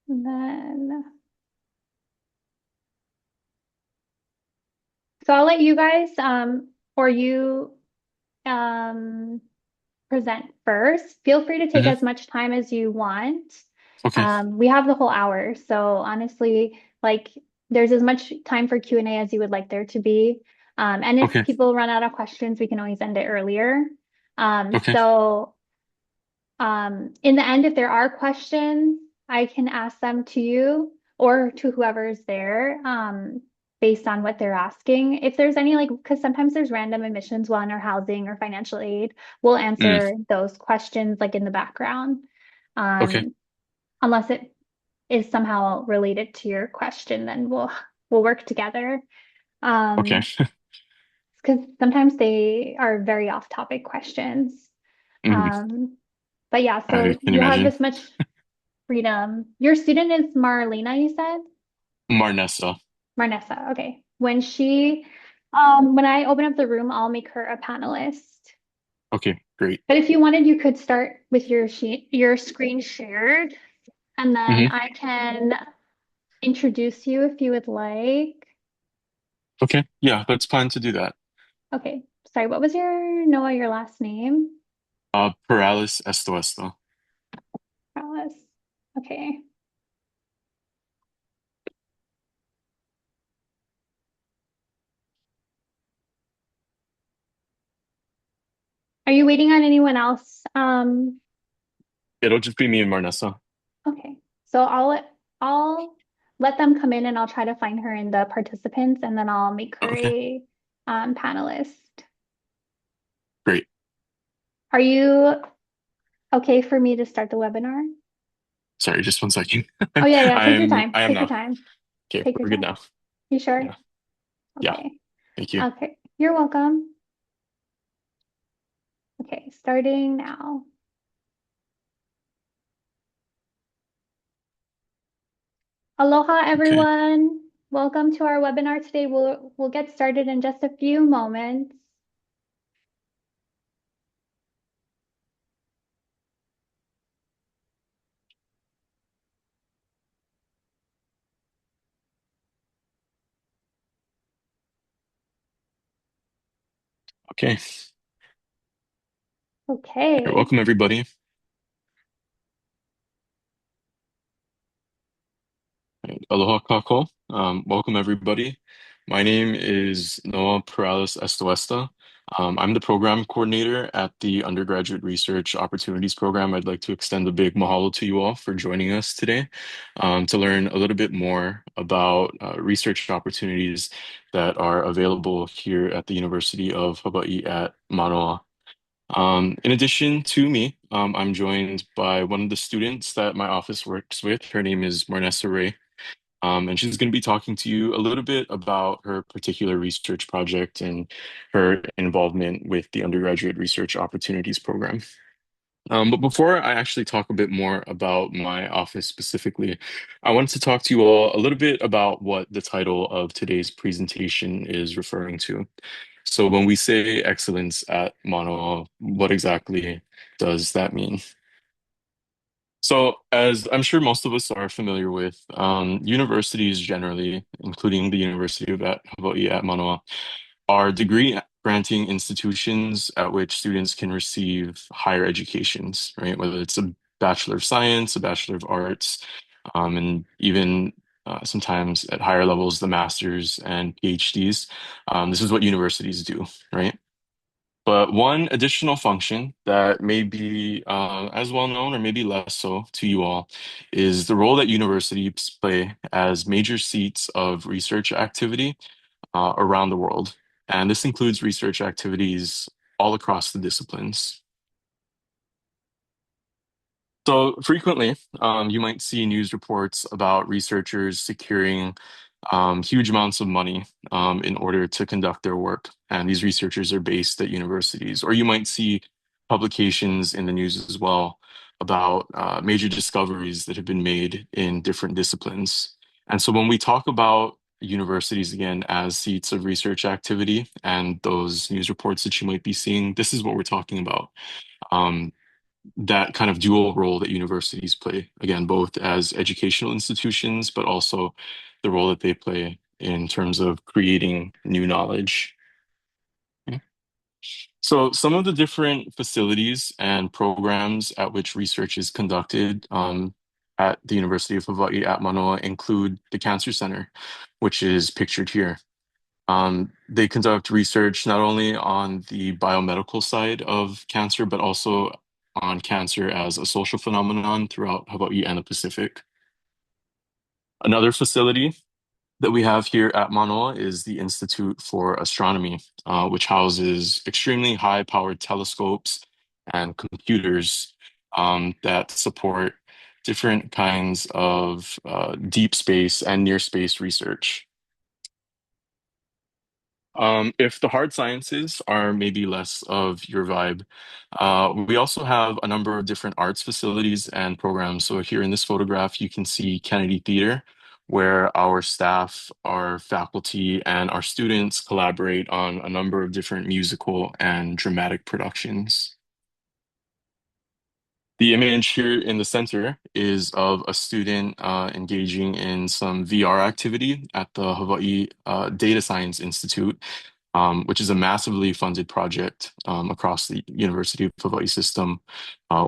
And then, so I'll let you guys, or you, um, present first. Feel free to take Hmm. as much time as you want. Okay. We have the whole hour, so honestly, like there's as much time for Q&A as you would like there to be. And if Okay. people run out of questions, we can always end it earlier. Okay. So in the end, if there are questions, I can ask them to you or to whoever's there, based on what they're asking. If there's any, like, because sometimes there's random admissions one or housing or financial aid, we'll Mm. answer those questions like in the background. Okay. Um, Unless it is somehow related to your question, then we'll work together. Okay. Because sometimes they are very off-topic questions. Mm. Um, but yeah, I so can you have imagine. this much freedom. Your student is Marlena, you said? Marnessa. Marnessa. Okay. When I open up the room, I'll make her a panelist. Okay, great. But if you wanted, you could start with your screen shared, and then Hmm. I can introduce you if you would like. Okay. Yeah, let's plan to do that. Okay. Sorry, what was your last name? Paralis esto esto. Alice. Okay. Are you waiting on anyone else? It'll just be me and Marnessa. Okay. So I'll let them come in and I'll try to find her in the participants and then I'll make her Okay, a panelist. great. Are you okay for me to start the webinar? Sorry, just one second. Oh yeah, yeah. Take your I time. am Take your now. time. Okay, Take your we're good time. now. You sure? Yeah. Yeah. Okay. Thank you. Okay. You're welcome. Okay, starting now. Aloha, Okay. everyone. Welcome to our webinar today. We'll get started in just a few moments. Okay. All right, Okay. welcome everybody. Right, aloha kako. Welcome everybody. My name is Noah Perales Estoesta. I'm the program coordinator at the Undergraduate Research Opportunities Program. I'd like to extend a big mahalo to you all for joining us today, to learn a little bit more about research opportunities that are available here at the University of Hawaii at Manoa. In addition to me, I'm joined by one of the students that my office works with. Her name is Marnessa Ray. And she's going to be talking to you a little bit about her particular research project and her involvement with the Undergraduate Research Opportunities Program. But before I actually talk a bit more about my office specifically, I wanted to talk to you all a little bit about what the title of today's presentation is referring to. So when we say excellence at Mānoa, what exactly does that mean? So, as I'm sure most of us are familiar with, universities generally, including the University of Hawaii at Manoa, are degree granting institutions at which students can receive higher educations, right? Whether it's a Bachelor of Science, a Bachelor of Arts, and even sometimes at higher levels, the Masters and PhDs. This is what universities do, right? But one additional function that may be as well known or maybe less so to you all is the role that universities play as major seats of research activity around the world. And this includes research activities all across the disciplines. So frequently, you might see news reports about researchers securing huge amounts of money in order to conduct their work. And these researchers are based at universities. Or you might see publications in the news as well about major discoveries that have been made in different disciplines. And so when we talk about universities again as seats of research activity and those news reports that you might be seeing, this is what we're talking about. Um, that kind of dual role that universities play, again, both as educational institutions, but also the role that they play in terms of creating new knowledge. Yeah. So, some of the different facilities and programs at which research is conducted at the University of Hawaii at Manoa include the Cancer Center, which is pictured here. They conduct research not only on the biomedical side of cancer, but also on cancer as a social phenomenon throughout Hawaii and the Pacific. Another facility that we have here at Mānoa is the Institute for Astronomy, which houses extremely high-powered telescopes and computers that support different kinds of deep space and near space research. If the hard sciences are maybe less of your vibe, we also have a number of different arts facilities and programs. So here in this photograph, you can see Kennedy Theater, where our staff, our faculty, and our students collaborate on a number of different musical and dramatic productions. The image here in the center is of a student engaging in some VR activity at the Hawaii Data Science Institute, which is a massively funded project across the University of Hawaii system,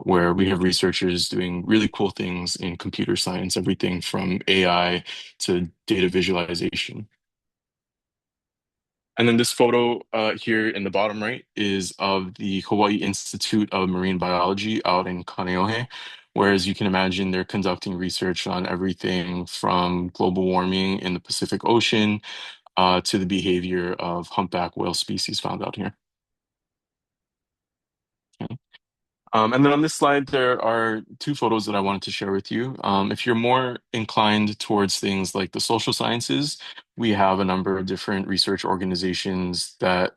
where we have researchers doing really cool things in computer science, everything from AI to data visualization. And then this photo here in the bottom right is of the Hawaii Institute of Marine Biology out in Kaneohe, where, as you can imagine, they're conducting research on everything from global warming in the Pacific Ocean to the behavior of humpback whale species found out here. Okay. And then on this slide, there are two photos that I wanted to share with you. If you're more inclined towards things like the social sciences, we have a number of different research organizations that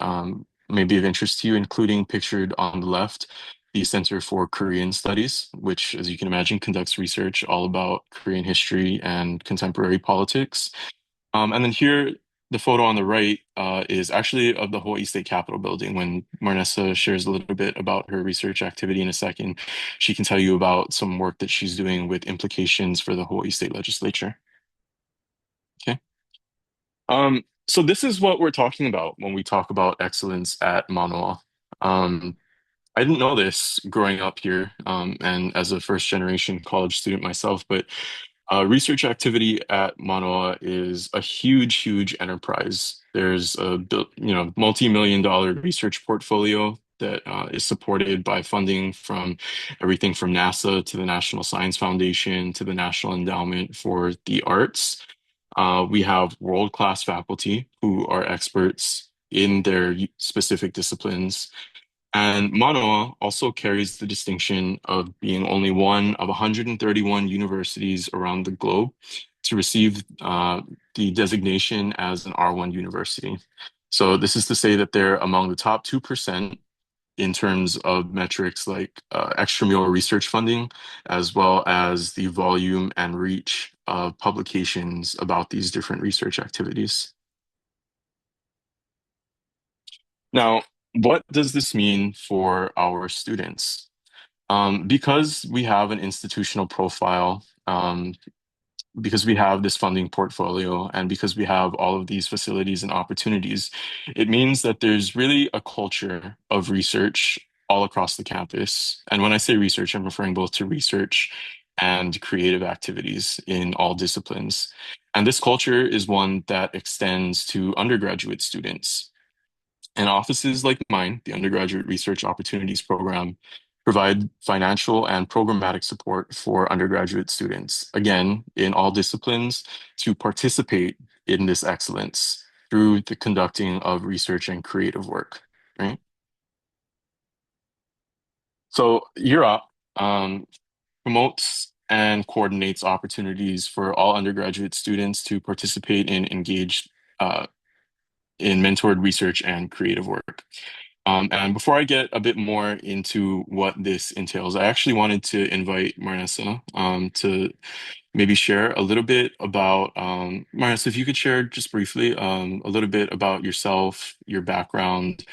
may be of interest to you, including pictured on the left, the Center for Korean Studies, which, as you can imagine, conducts research all about Korean history and contemporary politics. And then here, the photo on the right is actually of the Hawaii State Capitol building. When Marnessa shares a little bit about her research activity in a second, she can tell you about some work that she's doing with implications for the Hawaii State Legislature. Okay. So this is what we're talking about when we talk about excellence at Manoa. Um, I didn't know this growing up here, and as a first generation college student myself, but research activity at Manoa is a huge, huge enterprise. There's a multi-million dollar research portfolio that is supported by funding from everything from NASA to the National Science Foundation to the National Endowment for the Arts. We have world-class faculty who are experts in their specific disciplines. And Manoa also carries the distinction of being only one of 131 universities around the globe to receive the designation as an R1 university. So this is to say that they're among the top 2% in terms of metrics like extramural research funding, as well as the volume and reach of publications about these different research activities. Now, what does this mean for our students? Because we have an institutional profile, because we have this funding portfolio, and because we have all of these facilities and opportunities, it means that there's really a culture of research all across the campus. And when I say research, I'm referring both to research and creative activities in all disciplines. And this culture is one that extends to undergraduate students. And offices like mine, the Undergraduate Research Opportunities Program, provide financial and programmatic support for undergraduate students, again, in all disciplines, to participate in this excellence through the conducting of research and creative work, right? So UROP promotes and coordinates opportunities for all undergraduate students to participate in engaged in mentored research and creative work. And before I get a bit more into what this entails, I actually wanted to invite Marnessa to maybe share a little bit about, Marnessa, if you could share just briefly a little bit about yourself, your background,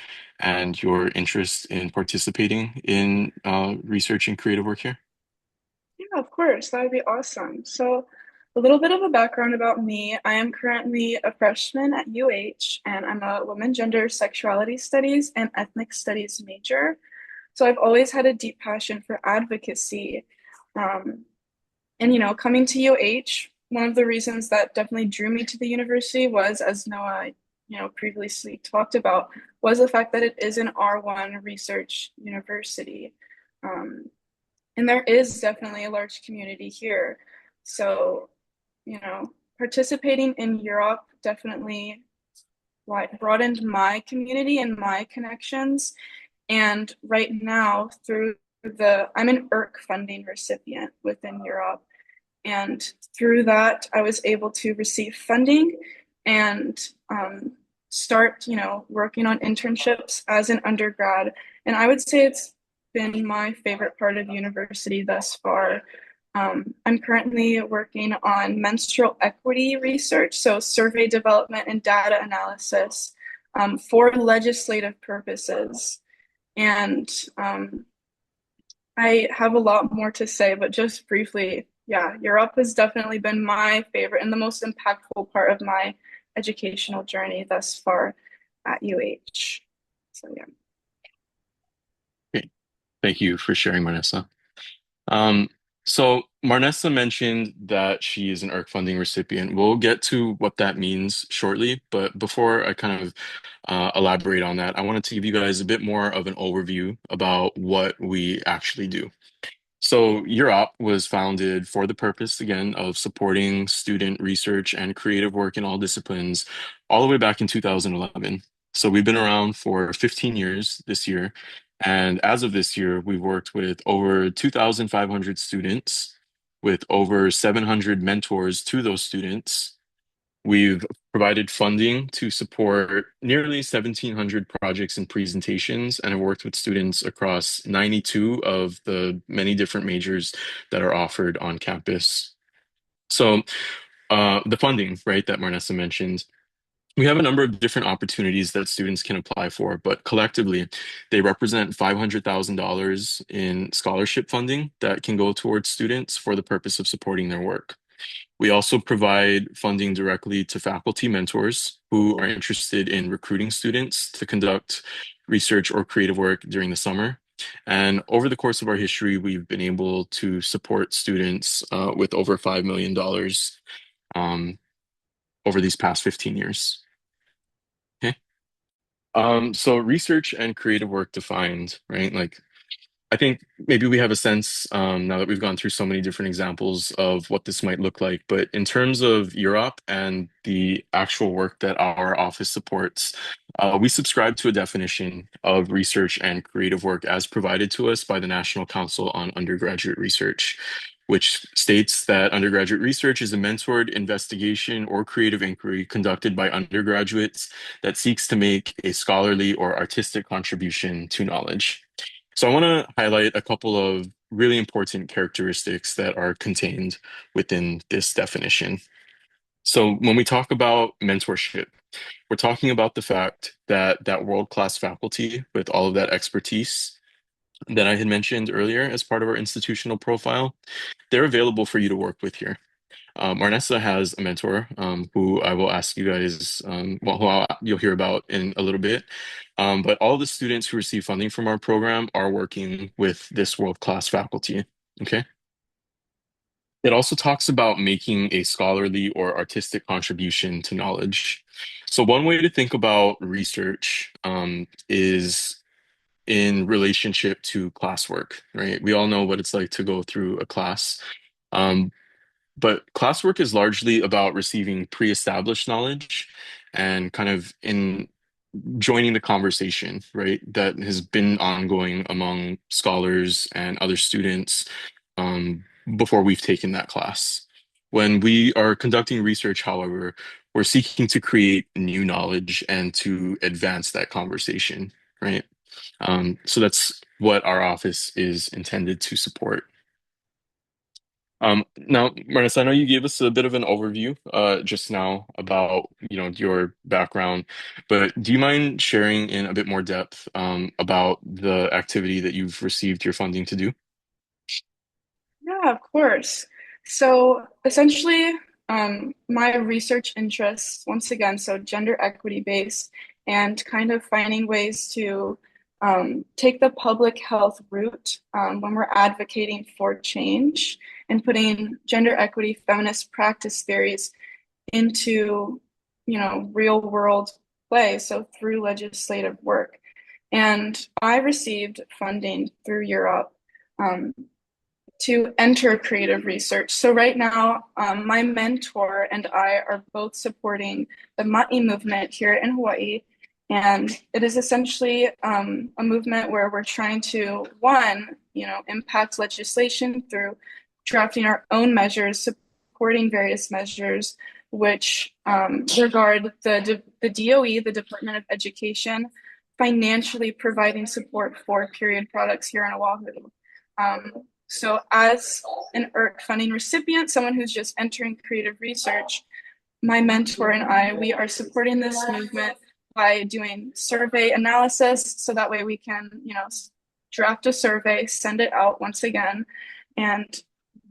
and your interest in participating in research and creative work here? Yeah, of course. That would be awesome. So, a little bit of a background about me. I am currently a freshman at UH, and I'm a women, gender, sexuality studies, and ethnic studies major. So, I've always had a deep passion for advocacy. Um, Coming to UH, one of the reasons that definitely drew me to the university was, as Noah, previously talked about, was the fact that it is an R1 research university. Um, and there is definitely a large community here. So, participating in Europe definitely broadened my community and my connections. And right now, I'm an ERC funding recipient within Europe. And through that, I was able to receive funding and start, working on internships as an undergrad. And I would say it's been my favorite part of university thus far. I'm currently working on menstrual equity research, so survey development and data analysis for legislative purposes. And I have a lot more to say, but just briefly, yeah, Europe has definitely been my favorite and the most impactful part of my educational journey thus far at UH. So yeah. Great. Thank you for sharing, Marnessa. Um, so Marnessa mentioned that she is an ERC funding recipient. We'll get to what that means shortly, but before I kind of elaborate on that, I wanted to give you guys a bit more of an overview about what we actually do. So UROP was founded for the purpose, again, of supporting student research and creative work in all disciplines all the way back in 2011. So we've been around for 15 years this year. And as of this year, we've worked with over 2,500 students, with over 700 mentors to those students. We've provided funding to support nearly 1,700 projects and presentations, and have worked with students across 92 of the many different majors that are offered on campus. So, the funding, right, that Marnessa mentioned, we have a number of different opportunities that students can apply for, but collectively, they represent $500,000 in scholarship funding that can go towards students for the purpose of supporting their work. We also provide funding directly to faculty mentors who are interested in recruiting students to conduct research or creative work during the summer. And over the course of our history, we've been able to support students with over $5 million um, over these past 15 years. Okay. So research and creative work defined, right? Like I think maybe we have a sense now that we've gone through so many different examples of what this might look like. But in terms of Europe and the actual work that our office supports, we subscribe to a definition of research and creative work as provided to us by the National Council on Undergraduate Research, which states that undergraduate research is a mentored investigation or creative inquiry conducted by undergraduates that seeks to make a scholarly or artistic contribution to knowledge. So I want to highlight a couple of really important characteristics that are contained within this definition. So when we talk about mentorship, we're talking about the fact that that world-class faculty with all of that expertise that I had mentioned earlier as part of our institutional profile, they're available for you to work with here. Marnessa has a mentor who I will ask you guys, you'll hear about in a little bit. But all the students who receive funding from our program are working with this world-class faculty. Okay. It also talks about making a scholarly or artistic contribution to knowledge. So one way to think about research is in relationship to classwork, right? We all know what it's like to go through a class. Um, but classwork is largely about receiving pre-established knowledge and kind of in joining the conversation, right, that has been ongoing among scholars and other students before we've taken that class. When we are conducting research, however, we're seeking to create new knowledge and to advance that conversation, right? So that's what our office is intended to support. Now, Marnus, I know you gave us a bit of an overview just now about, your background, but do you mind sharing in a bit more depth about the activity that you've received your funding to do? Yeah, of course. So essentially, my research interests, once again, so gender equity based and kind of finding ways to take the public health route when we're advocating for change and putting gender equity feminist practice theories into, real world play. So through legislative work. And I received funding through Europe. Um, to enter creative research. So right now, my mentor and I are both supporting the Ma'i movement here in Hawaii. And it is essentially a movement where we're trying to, one, impact legislation through drafting our own measures, supporting various measures, which regard the DOE, the Department of Education, financially providing support for period products here on Oahu. Um, so as an ERC funding recipient, someone who's just entering creative research, my mentor and I, we are supporting this movement by doing survey analysis. So that way we can, draft a survey, send it out once again, and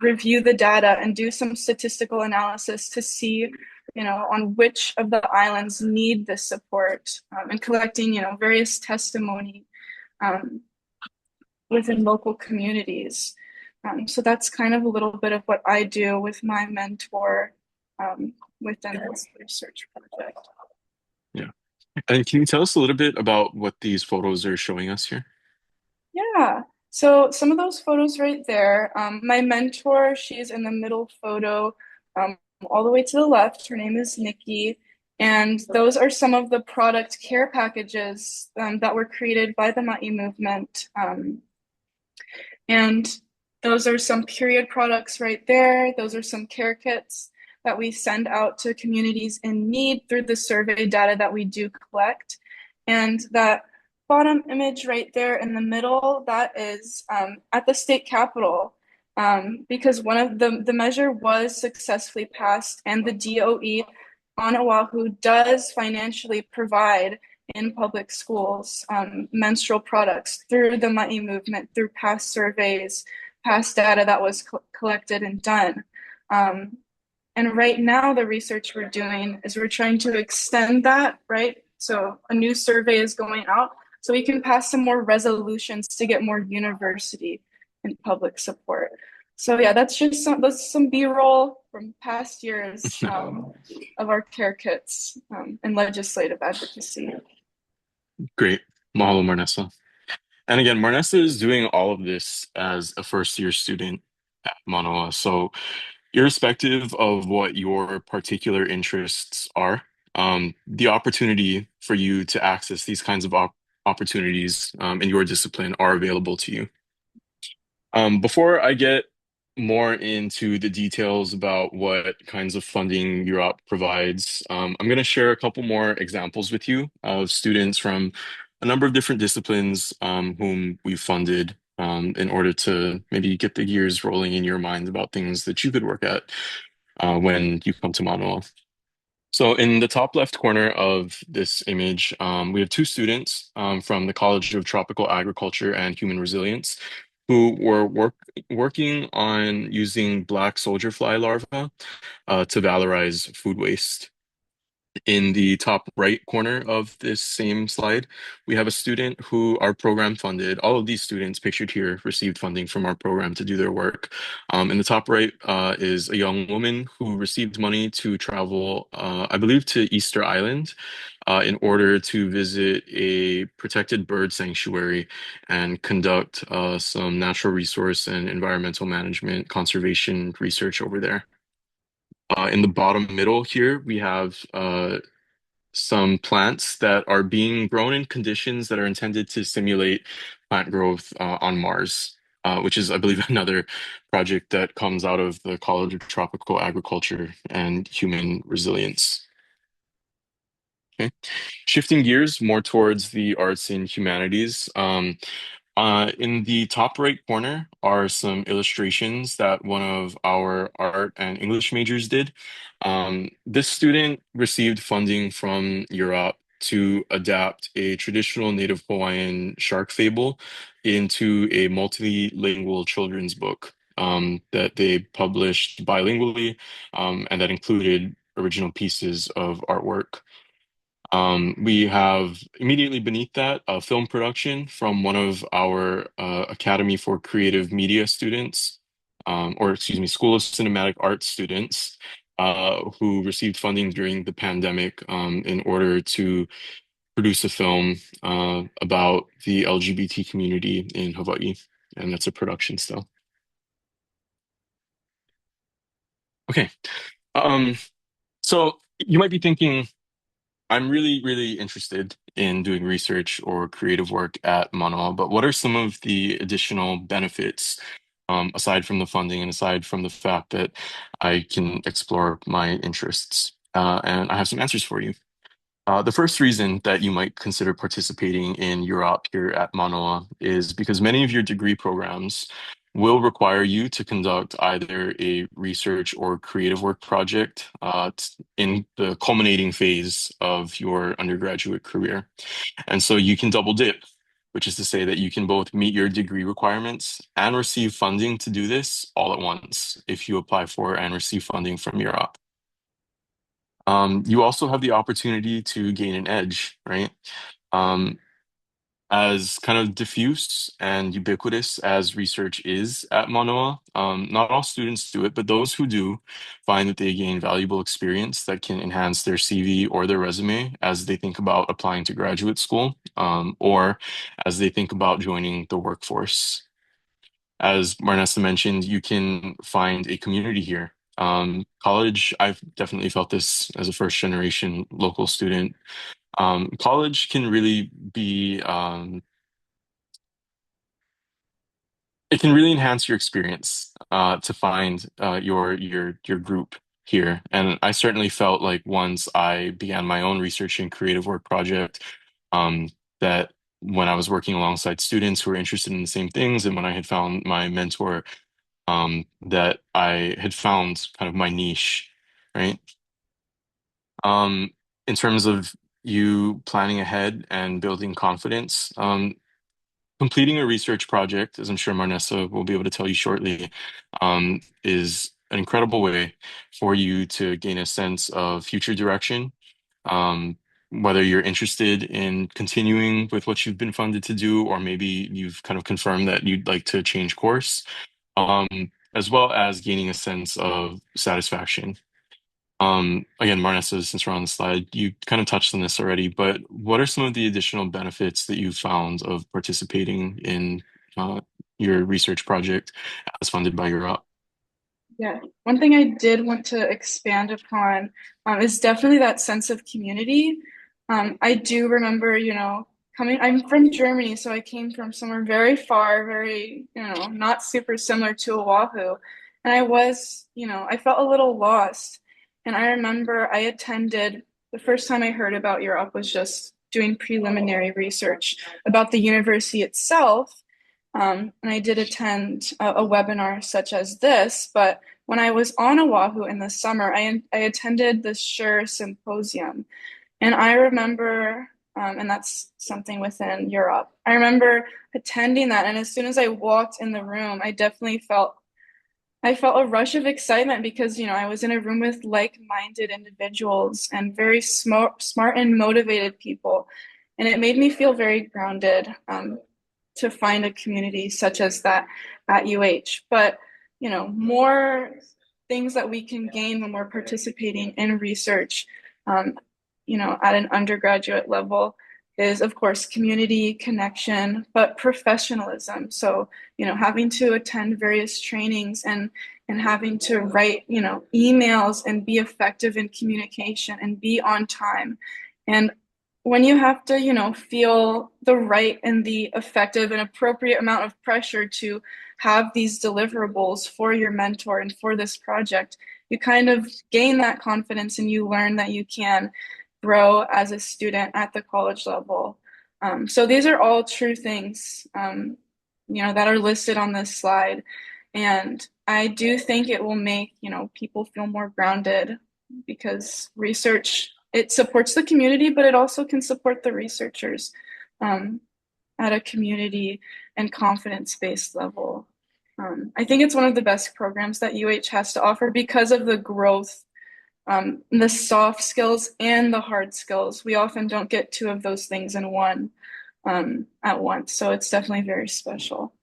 review the data and do some statistical analysis to see, on which of the islands need this support and collecting, various testimony um, within local communities. So that's kind of a little bit of what I do with my mentor within this research project. Yeah. And can you tell us a little bit about what these photos are showing us here? Yeah. So some of those photos right there, my mentor, she's in the middle photo, all the way to the left. Her name is Nikki. And those are some of the product care packages that were created by the Ma'i movement. And those are some period products right there. Those are some care kits that we send out to communities in need through the survey data that we do collect. And that bottom image right there in the middle, that is at the state capitol, because one of the measure was successfully passed, and the DOE on Oahu does financially provide in public schools menstrual products through the Ma'i movement, through past surveys, past data that was collected and done. And right now, the research we're doing is we're trying to extend that, right? So a new survey is going out so we can pass some more resolutions to get more university and public support. So yeah, that's some B-roll from past years of our care kits and legislative advocacy. Great. Mahalo, Marnessa. And again, Marnessa is doing all of this as a first year student at Mānoa. So, irrespective of what your particular interests are, the opportunity for you to access these kinds of opportunities in your discipline are available to you. Before I get more into the details about what kinds of funding Europe provides, I'm going to share a couple more examples with you of students from a number of different disciplines whom we've funded in order to maybe get the gears rolling in your mind about things that you could work at when you come to Manoa. So in the top left corner of this image, we have two students from the College of Tropical Agriculture and Human Resilience who were working on using black soldier fly larvae to valorize food waste. In the top right corner of this same slide, we have a student who our program funded. All of these students pictured here received funding from our program to do their work. In the top right is a young woman who received money to travel, I believe, to Easter Island in order to visit a protected bird sanctuary and conduct some natural resource and environmental management conservation research over there. In the bottom middle here, we have some plants that are being grown in conditions that are intended to simulate plant growth on Mars, which is, I believe, another project that comes out of the College of Tropical Agriculture and Human Resilience. Okay. Shifting gears more towards the arts and humanities. In the top right corner are some illustrations that one of our art and English majors did. This student received funding from Europe to adapt a traditional Native Hawaiian shark fable into a multilingual children's book that they published bilingually, and that included original pieces of artwork. We have immediately beneath that a film production from one of our Academy for Creative Media students, or excuse me, School of Cinematic Arts students, who received funding during the pandemic in order to produce a film about the LGBT community in Hawaii. And that's a production still. Okay. Um, so you might be thinking, I'm really, really interested in doing research or creative work at Mānoa, but what are some of the additional benefits, aside from the funding and aside from the fact that I can explore my interests? And I have some answers for you. The first reason that you might consider participating in Europe here at Manoa is because many of your degree programs will require you to conduct either a research or creative work project in the culminating phase of your undergraduate career. And so you can double dip, which is to say that you can both meet your degree requirements and receive funding to do this all at once if you apply for and receive funding from Europe. You also have the opportunity to gain an edge, right? Um, as kind of diffuse and ubiquitous as research is at Manoa, not all students do it, but those who do find that they gain valuable experience that can enhance their CV or their resume as they think about applying to graduate school, or as they think about joining the workforce. As Marnessa mentioned, you can find a community here. College, I've definitely felt this as a first generation local student. College can really be it can really enhance your experience to find your group here. And I certainly felt like once I began my own research and creative work project, um, that when I was working alongside students who were interested in the same things, and when I had found my mentor, that I had found kind of my niche, right? Um, in terms of you planning ahead and building confidence, completing a research project, as I'm sure Marnessa will be able to tell you shortly, is an incredible way for you to gain a sense of future direction. Um, whether you're interested in continuing with what you've been funded to do, or maybe you've kind of confirmed that you'd like to change course, um, as well as gaining a sense of satisfaction. Again, Marnessa, since we're on the slide, you kind of touched on this already, but what are some of the additional benefits that you found of participating in uh, your research project as funded by Europe? Yeah, one thing I did want to expand upon is definitely that sense of community. I do remember, I'm from Germany, so I came from somewhere very far, very, not super similar to Oahu. And I felt a little lost. And I remember the first time I heard about Europe was just doing preliminary research about the university itself. And I did attend a webinar such as this, but when I was on Oahu in the summer, I attended the SURE symposium. And I remember, and that's something within Europe, I remember attending that. And as soon as I walked in the room, I felt a rush of excitement because, I was in a room with like-minded individuals and very smart and motivated people. And it made me feel very grounded, to find a community such as that at UH. But, more things that we can gain when we're participating in research, um, at an undergraduate level is, of course, community connection, but professionalism. So, having to attend various trainings and having to write, emails and be effective in communication and be on time. And when you have to, feel the right and the effective and appropriate amount of pressure to have these deliverables for your mentor and for this project, you kind of gain that confidence and you learn that you can grow as a student at the college level. So these are all true things that are listed on this slide. And I do think it will make, people feel more grounded because research, it supports the community, but it also can support the researchers um, at a community and confidence-based level. I think it's one of the best programs that UH has to offer because of the growth, the soft skills and the hard skills. We often don't get two of those things in one at once. So it's definitely very special.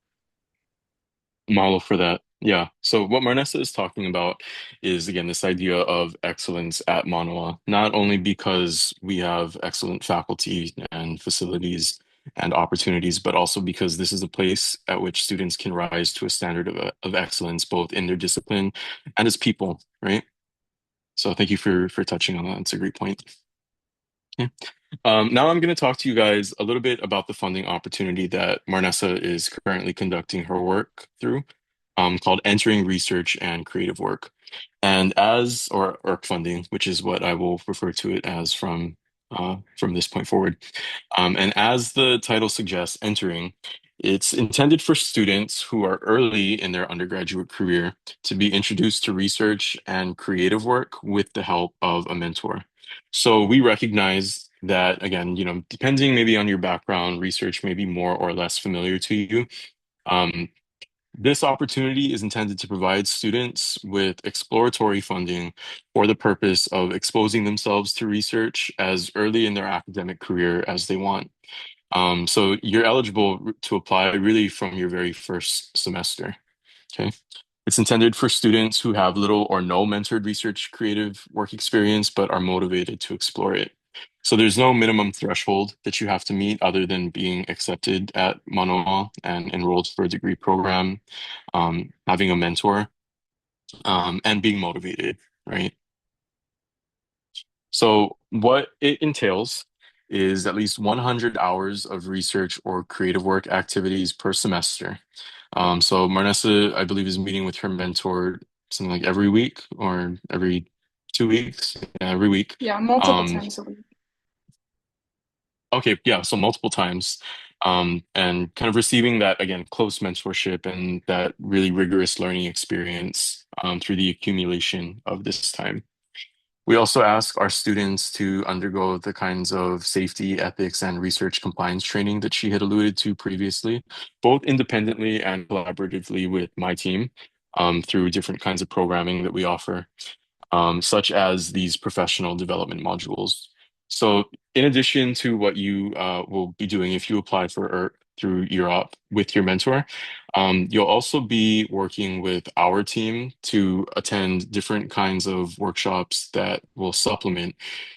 Model for that. Yeah. So what Marnessa is talking about is again this idea of excellence at Mānoa, not only because we have excellent faculty and facilities and opportunities, but also because this is a place at which students can rise to a standard of excellence, both in their discipline and as people, right? So thank you for touching on that. It's a great point. Yeah. Now I'm going to talk to you guys a little bit about the funding opportunity that Marnessa is currently conducting her work through, called Entering Research and Creative Work. And or ERC funding, which is what I will refer to it as from this point forward. And as the title suggests, entering, it's intended for students who are early in their undergraduate career to be introduced to research and creative work with the help of a mentor. So we recognize that, again, depending maybe on your background, research may be more or less familiar to you. Um, this opportunity is intended to provide students with exploratory funding for the purpose of exposing themselves to research as early in their academic career as they want. So you're eligible to apply really from your very first semester. Okay. It's intended for students who have little or no mentored research creative work experience, but are motivated to explore it. So there's no minimum threshold that you have to meet other than being accepted at Mānoa and enrolled for a degree program, having a mentor, and being motivated, right? So what it entails is at least 100 hours of research or creative work activities per semester. So Marnessa, I believe, is meeting with her mentor something like every week or every 2 weeks. Yeah, every week. Yeah, multiple Um, times a week. okay, yeah, so multiple times. And kind of receiving that, again, close mentorship and that really rigorous learning experience through the accumulation of this time. We also ask our students to undergo the kinds of safety, ethics, and research compliance training that she had alluded to previously, both independently and collaboratively with my team, through different kinds of programming that we offer, such as these professional development modules. So, in addition to what you will be doing if you apply for ERC through Europe with your mentor, you'll also be working with our team to attend different kinds of workshops that will supplement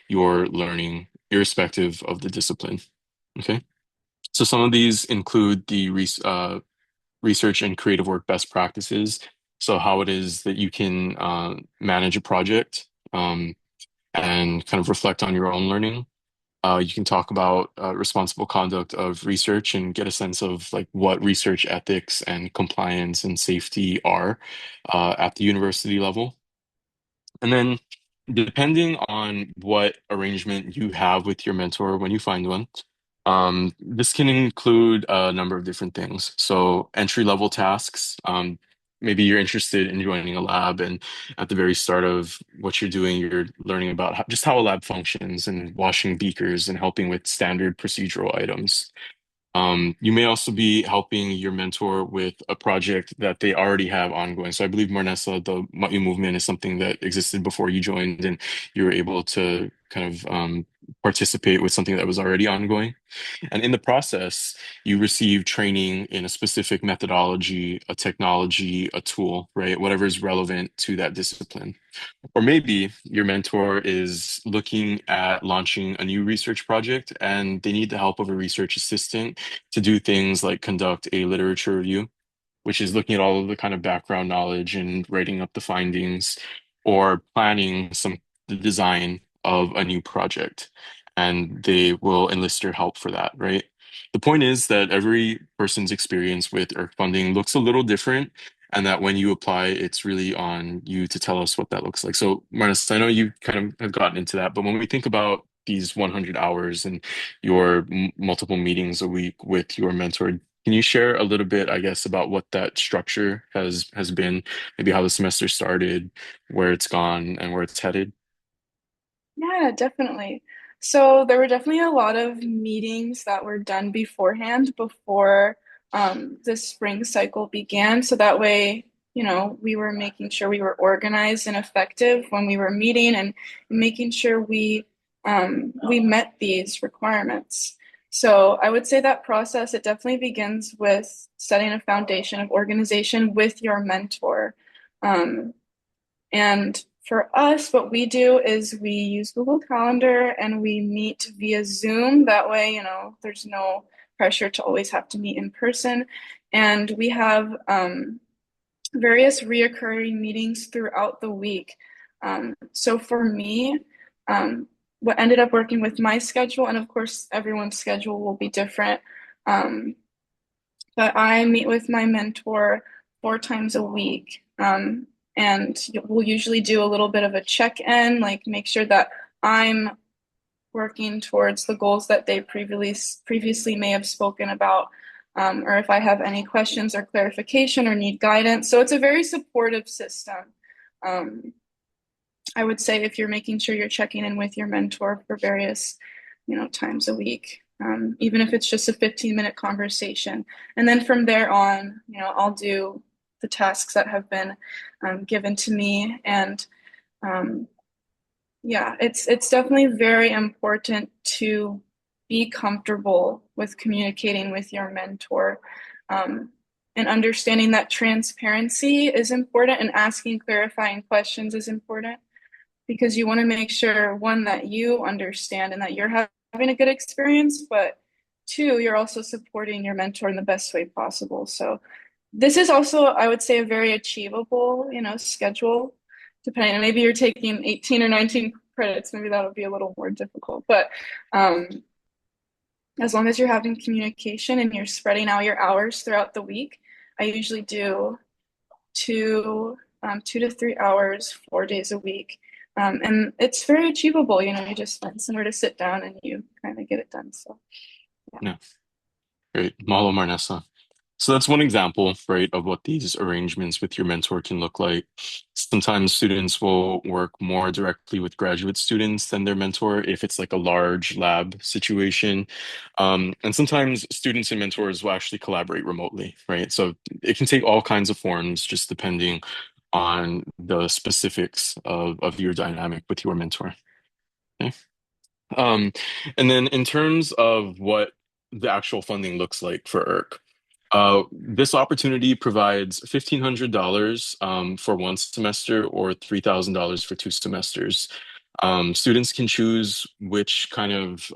your learning, irrespective of the discipline. Okay. So, some of these include the research and creative work best practices. So how it is that you can manage a project and kind of reflect on your own learning. You can talk about responsible conduct of research and get a sense of like what research ethics and compliance and safety are at the university level. And then, depending on what arrangement you have with your mentor when you find one, this can include a number of different things. So, entry level tasks. Maybe you're interested in joining a lab, and at the very start of what you're doing, you're learning about just how a lab functions and washing beakers and helping with standard procedural items. You may also be helping your mentor with a project that they already have ongoing. So I believe Marnessa, the Ma'u movement is something that existed before you joined, and you were able to kind of participate with something that was already ongoing. And in the process, you receive training in a specific methodology, a technology, a tool, right? Whatever is relevant to that discipline. Or maybe your mentor is looking at launching a new research project and they need the help of a research assistant to do things like conduct a literature review, which is looking at all of the kind of background knowledge and writing up the findings or planning the design of a new project. And they will enlist your help for that, right? The point is that every person's experience with ERC funding looks a little different, and that when you apply, it's really on you to tell us what that looks like. So, Marnus, I know you kind of have gotten into that, but when we think about these 100 hours and your multiple meetings a week with your mentor, Can you share a little bit, I guess, about what that structure has been, maybe how the semester started, where it's gone, and where it's headed? Yeah, definitely. So there were definitely a lot of meetings that were done beforehand before the spring cycle began. So that way, we were making sure we were organized and effective when we were meeting and making sure we met these requirements. So I would say that process, it definitely begins with setting a foundation of organization with your mentor. Um, and for us, what we do is we use Google Calendar and we meet via Zoom. That way, there's no pressure to always have to meet in person. And we have various reoccurring meetings throughout the week. So for me, what ended up working with my schedule, and of course, everyone's schedule will be different. Um, but I meet with my mentor 4 times a week. And we'll usually do a little bit of a check-in, like make sure that I'm working towards the goals that they previously may have spoken about, or if I have any questions or clarification or need guidance. So it's a very supportive system. Um, I would say if you're making sure you're checking in with your mentor for various, times a week, even if it's just a 15-minute conversation. And then from there on, I'll do the tasks that have been given to me. And um, yeah, it's definitely very important to be comfortable with communicating with your mentor. And understanding that transparency is important and asking clarifying questions is important because you want to make sure, one, that you understand and that you're having a good experience, but two, you're also supporting your mentor in the best way possible. So this is also, I would say, a very achievable, schedule, depending on maybe you're taking 18 or 19 credits, maybe that'll be a little more difficult. But um, as long as you're having communication and you're spreading out your hours throughout the week, I usually do 2 to 3 hours, 4 days a week. And it's very achievable. You just find somewhere to sit down and you kind of get it done. So, yeah. Yeah, great. Malo Marnessa. So that's one example, right, of what these arrangements with your mentor can look like. Sometimes students will work more directly with graduate students than their mentor if it's like a large lab situation. And sometimes students and mentors will actually collaborate remotely, right? So it can take all kinds of forms just depending on the specifics of your dynamic with your mentor. Okay. Um, and then in terms of what the actual funding looks like for IRC, this opportunity provides $1,500 for one semester or $3,000 for 2 semesters. Students can choose which kind of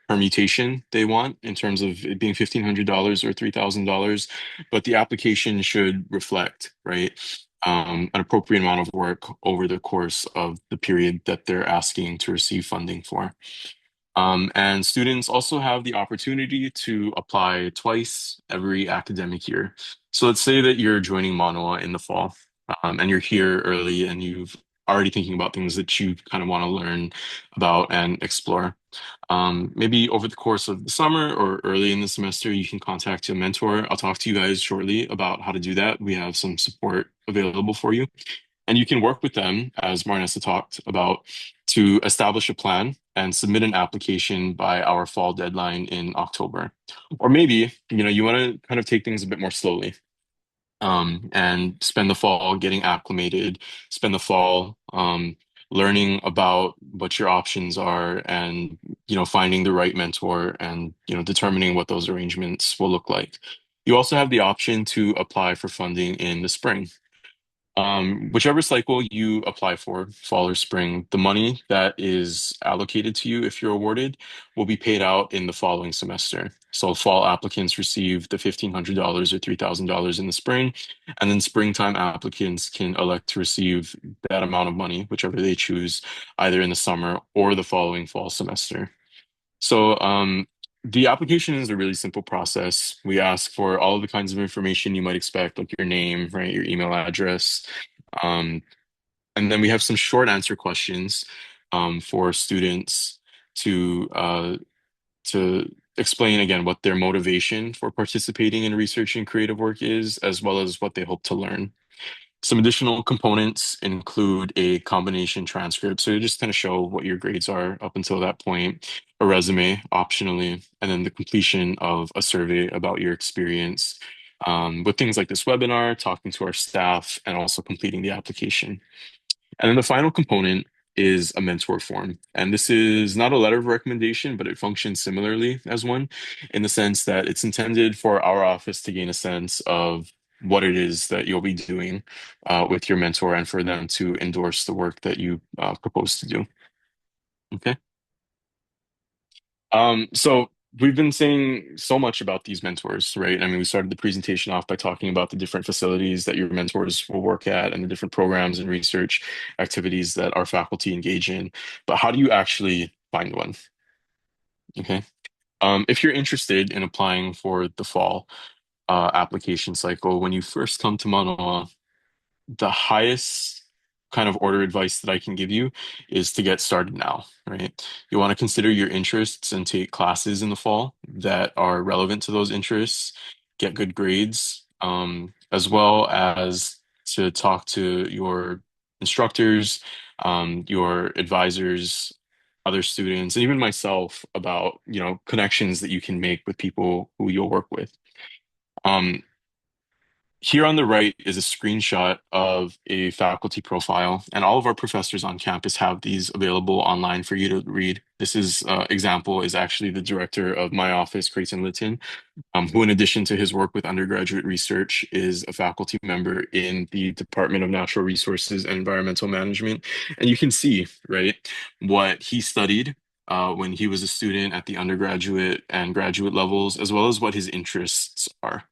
permutation they want in terms of it being $1,500 or $3,000, but the application should reflect, right, an appropriate amount of work over the course of the period that they're asking to receive funding for. And students also have the opportunity to apply twice every academic year. So let's say that you're joining Mānoa in the fall, and you're here early and you've already thinking about things that you kind of want to learn about and explore. Maybe over the course of the summer or early in the semester, you can contact your mentor. I'll talk to you guys shortly about how to do that. We have some support available for you. And you can work with them, as Marnessa talked about, to establish a plan and submit an application by our fall deadline in October. Or maybe, you want to kind of take things a bit more slowly, and spend the fall getting acclimated, spend the fall learning about what your options are and, finding the right mentor and, determining what those arrangements will look like. You also have the option to apply for funding in the spring. Whichever cycle you apply for, fall or spring, the money that is allocated to you, if you're awarded, will be paid out in the following semester. So fall applicants receive the $1,500 or $3,000 in the spring, and then springtime applicants can elect to receive that amount of money, whichever they choose, either in the summer or the following fall semester. So the application is a really simple process. We ask for all of the kinds of information you might expect, like your name, right, your email address. Um, and then we have some short answer questions for students to to explain again what their motivation for participating in research and creative work is, as well as what they hope to learn. Some additional components include a combination transcript. So you just kind of show what your grades are up until that point, a resume optionally, and then the completion of a survey about your experience with things like this webinar, talking to our staff, and also completing the application. And then the final component is a mentor form. And this is not a letter of recommendation, but it functions similarly as one in the sense that it's intended for our office to gain a sense of what it is that you'll be doing with your mentor and for them to endorse the work that you propose to do. Okay. So we've been saying so much about these mentors, right? I mean, we started the presentation off by talking about the different facilities that your mentors will work at and the different programs and research activities that our faculty engage in. But how do you actually find one? Okay. If you're interested in applying for the fall application cycle, when you first come to Manoa, the highest kind of order advice that I can give you is to get started now, right? You want to consider your interests and take classes in the fall that are relevant to those interests, get good grades, as well as to talk to your instructors, your advisors, other students, and even myself about, connections that you can make with people who you'll work with. Um, Here on the right is a screenshot of a faculty profile, and all of our professors on campus have these available online for you to read. This is example is actually the director of my office, Creighton Litton, who, in addition to his work with undergraduate research, is a faculty member in the Department of Natural Resources and Environmental Management. And you can see, right, what he studied when he was a student at the undergraduate and graduate levels, as well as what his interests are.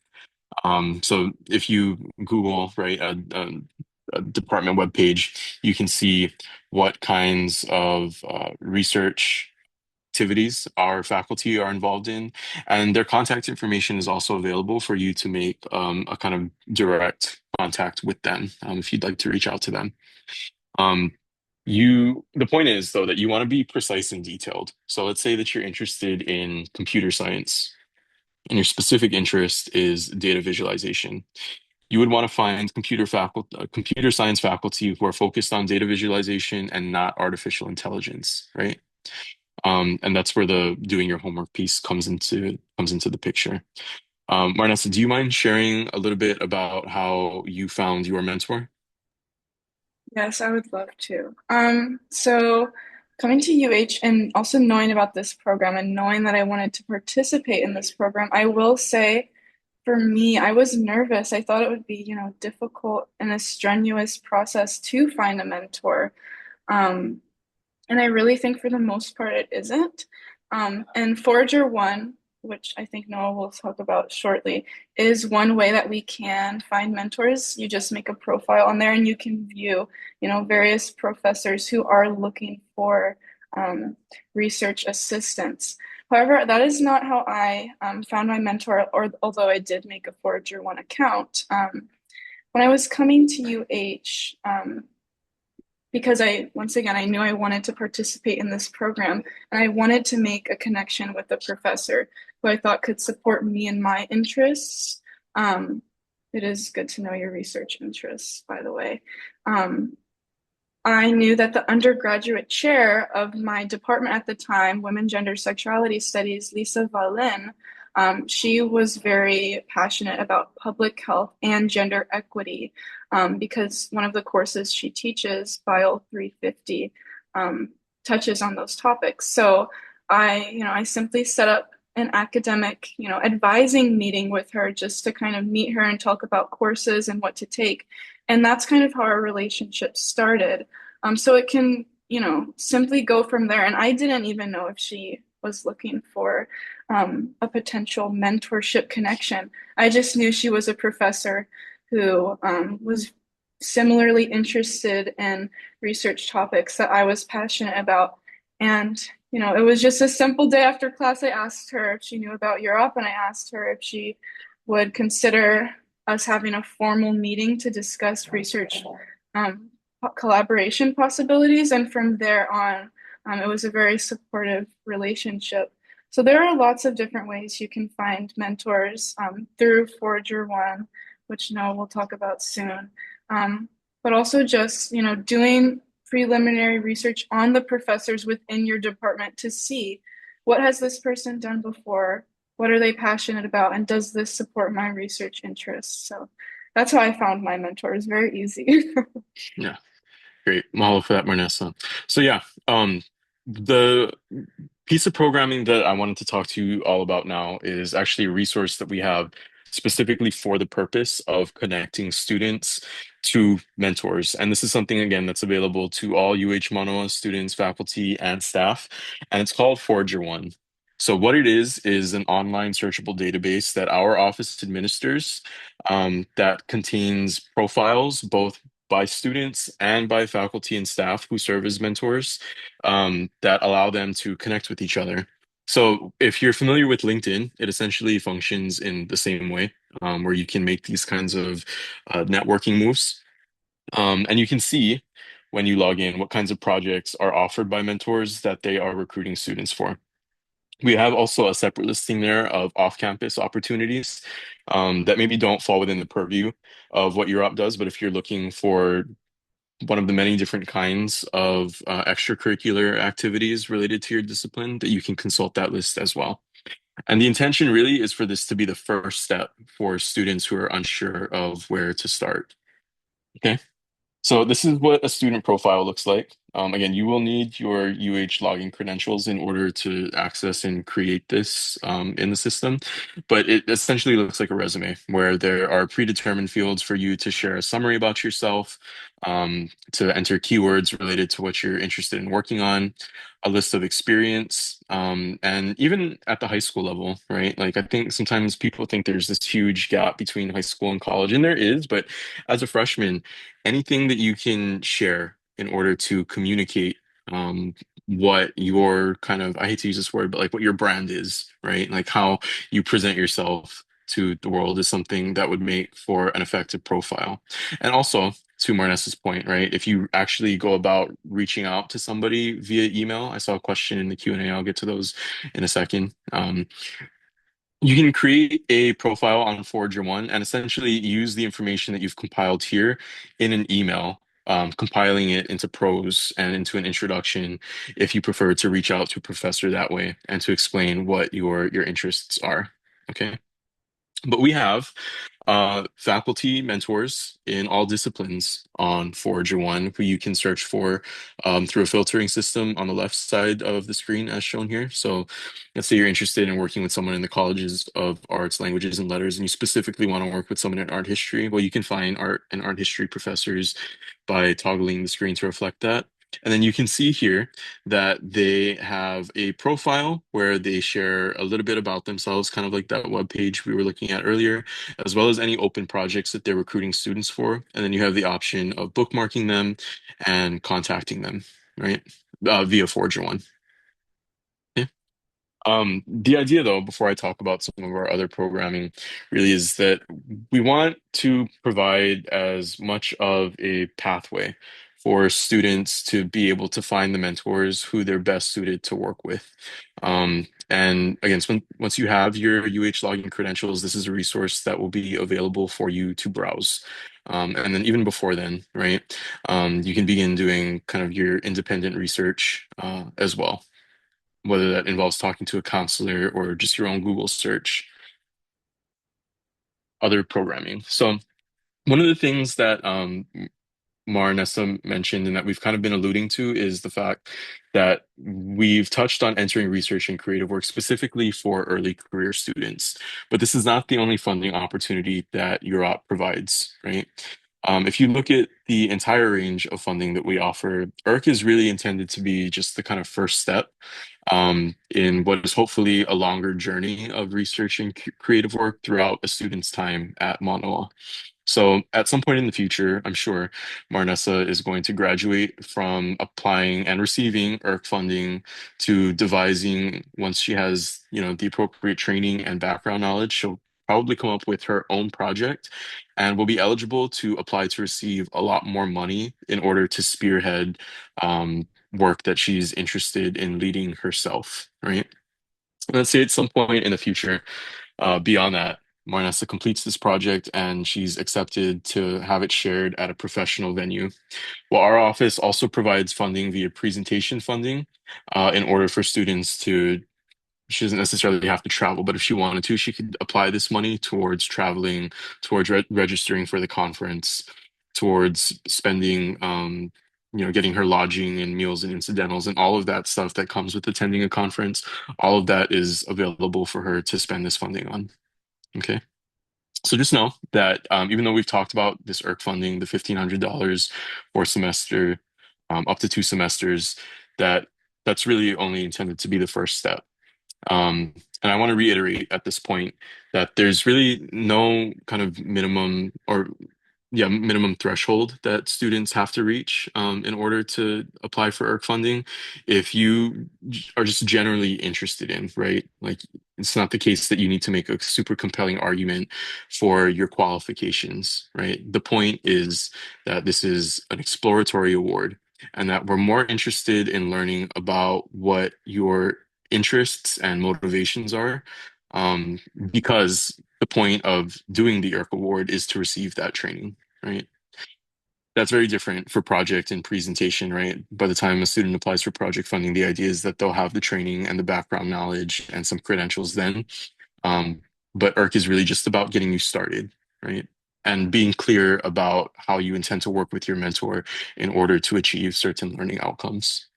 So if you Google, right, a department webpage, you can see what kinds of research activities our faculty are involved in, and their contact information is also available for you to make a kind of direct contact with them if you'd like to reach out to them. Um, the point is, though, that you want to be precise and detailed. So let's say that you're interested in computer science and your specific interest is data visualization. You would want to find computer science faculty who are focused on data visualization and not artificial intelligence, right? And that's where the doing your homework piece comes into the picture. Marnessa, do you mind sharing a little bit about how you found your mentor? Yes, I would love to. So coming to UH and also knowing about this program and knowing that I wanted to participate in this program, I will say for me, I was nervous. I thought it would be, difficult and a strenuous process to find a mentor. Um, and I really think for the most part it isn't. And Forager One, which I think Noah will talk about shortly, is one way that we can find mentors. You just make a profile on there and you can view, various professors who are looking for research assistants. However, that is not how I found my mentor, or although I did make a Forager One account. When I was coming to UH, because once again, I knew I wanted to participate in this program and I wanted to make a connection with a professor who I thought could support me in my interests. It is good to know your research interests, by the way. I knew that the undergraduate chair of my department at the time, Women, Gender, Sexuality Studies, Lisa Valin, she was very passionate about public health and gender equity because one of the courses she teaches, Bio 350, touches on those topics. So I simply set up an academic, advising meeting with her just to kind of meet her and talk about courses and what to take. And that's kind of how our relationship started. So it can, simply go from there. And I didn't even know if she was looking for a potential mentorship connection. I just knew she was a professor who was similarly interested in research topics that I was passionate about. And, it was just a simple day after class. I asked her if she knew about Europe, and I asked her if she would consider us having a formal meeting to discuss research collaboration possibilities. And from there on, it was a very supportive relationship. So there are lots of different ways you can find mentors through Forager One, which Noah will talk about soon. But also just, doing preliminary research on the professors within your department to see what has this person done before, what are they passionate about, and does this support my research interests? So that's how I found my mentors. Very easy. Yeah, great. Mahalo for that, Marnessa. So yeah, the piece of programming that I wanted to talk to you all about now is actually a resource that we have specifically for the purpose of connecting students to mentors. And this is something, again, that's available to all UH Manoa students, faculty, and staff. And it's called Forager One. So what it is an online searchable database that our office administers that contains profiles both by students and by faculty and staff who serve as mentors that allow them to connect with each other. So if you're familiar with LinkedIn, it essentially functions in the same way, where you can make these kinds of networking moves. And you can see when you log in what kinds of projects are offered by mentors that they are recruiting students for. We have also a separate listing there of off-campus opportunities that maybe don't fall within the purview of what Europe does, but if you're looking for one of the many different kinds of extracurricular activities related to your discipline, that you can consult that list as well. And the intention really is for this to be the first step for students who are unsure of where to start. Okay. So this is what a student profile looks like. Again, you will need your UH login credentials in order to access and create this in the system. But it essentially looks like a resume where there are predetermined fields for you to share a summary about yourself, to enter keywords related to what you're interested in working on, a list of experience, and even at the high school level, right? Like I think sometimes people think there's this huge gap between high school and college, and there is, but as a freshman, anything that you can share in order to communicate what your kind of, I hate to use this word, but like what your brand is, right? Like how you present yourself to the world is something that would make for an effective profile. And also, to Marnessa's point, right? If you actually go about reaching out to somebody via email, I saw a question in the Q&A. I'll get to those in a second. You can create a profile on Forager One and essentially use the information that you've compiled here in an email, compiling it into prose and into an introduction if you prefer to reach out to a professor that way and to explain what your interests are. Okay. But we have faculty mentors in all disciplines on Forager One, who you can search for through a filtering system on the left side of the screen, as shown here. So, let's say you're interested in working with someone in the colleges of arts, languages, and letters, and you specifically want to work with someone in art history. Well, you can find art and art history professors by toggling the screen to reflect that. And then you can see here that they have a profile where they share a little bit about themselves, kind of like that web page we were looking at earlier, as well as any open projects that they're recruiting students for. And then you have the option of bookmarking them and contacting them, right? Via Forager One. The idea, though, before I talk about some of our other programming, really is that we want to provide as much of a pathway for students to be able to find the mentors who they're best suited to work with. And again, so once you have your UH login credentials, this is a resource that will be available for you to browse. And then even before then, right, you can begin doing kind of your independent research as well, whether that involves talking to a counselor or just your own Google search, other programming. So one of the things that Mar and Nessa mentioned and that we've kind of been alluding to is the fact that we've touched on entering research and creative work specifically for early career students. But this is not the only funding opportunity that Europe provides, right? If you look at the entire range of funding that we offer, ERC is really intended to be just the kind of first step in what is hopefully a longer journey of research and creative work throughout a student's time at Mānoa. So at some point in the future, I'm sure Marnessa is going to graduate from applying and receiving ERC funding to devising, once she has, the appropriate training and background knowledge, she'll probably come up with her own project and will be eligible to apply to receive a lot more money in order to spearhead work that she's interested in leading herself, right? Let's say at some point in the future, beyond that, Marnessa completes this project and she's accepted to have it shared at a professional venue. Well, our office also provides funding via presentation funding in order for students to, she doesn't necessarily have to travel, but if she wanted to, she could apply this money towards traveling, towards registering for the conference, towards spending, getting her lodging and meals and incidentals and all of that stuff that comes with attending a conference. All of that is available for her to spend this funding on. Okay. So just know that even though we've talked about this IRC funding, the $1,500 for a semester, up to 2 semesters, that that's really only intended to be the first step. And I want to reiterate at this point that there's really no kind of minimum or minimum threshold that students have to reach in order to apply for IRC funding. If you are just generally interested in, right? Like it's not the case that you need to make a super compelling argument for your qualifications, right? The point is that this is an exploratory award and that we're more interested in learning about what your interests and motivations are um, because the point of doing the IRC award is to receive that training, right? That's very different for project and presentation, right? By the time a student applies for project funding, the idea is that they'll have the training and the background knowledge and some credentials then. Um, but IRC is really just about getting you started, right? And being clear about how you intend to work with your mentor in order to achieve certain learning outcomes.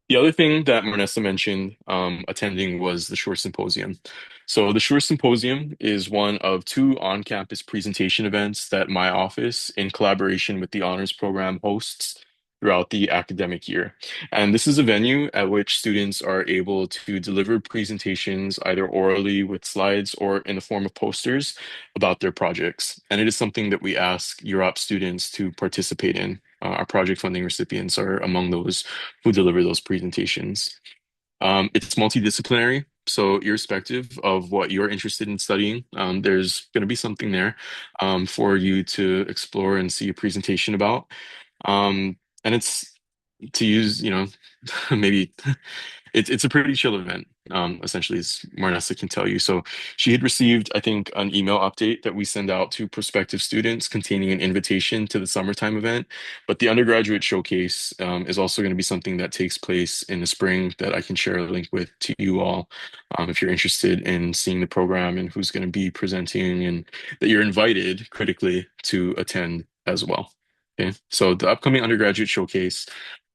The other thing that Marnessa mentioned attending was the Shore Symposium. So the Shore Symposium is one of two on-campus presentation events that my office, in collaboration with the honors program, hosts throughout the academic year. And this is a venue at which students are able to deliver presentations either orally with slides or in the form of posters about their projects. And it is something that we ask UROP students to participate in. Our project funding recipients are among those who deliver those presentations. It's multidisciplinary, so irrespective of what you're interested in studying, there's going to be something there for you to explore and see a presentation about. And it's to use, maybe it's a pretty chill event, essentially, as Marnessa can tell you. So she had received, I think, an email update that we send out to prospective students containing an invitation to the summertime event. But the undergraduate showcase is also going to be something that takes place in the spring that I can share a link with to you all if you're interested in seeing the program and who's going to be presenting and that you're invited critically to attend as well. Okay, so the upcoming undergraduate showcase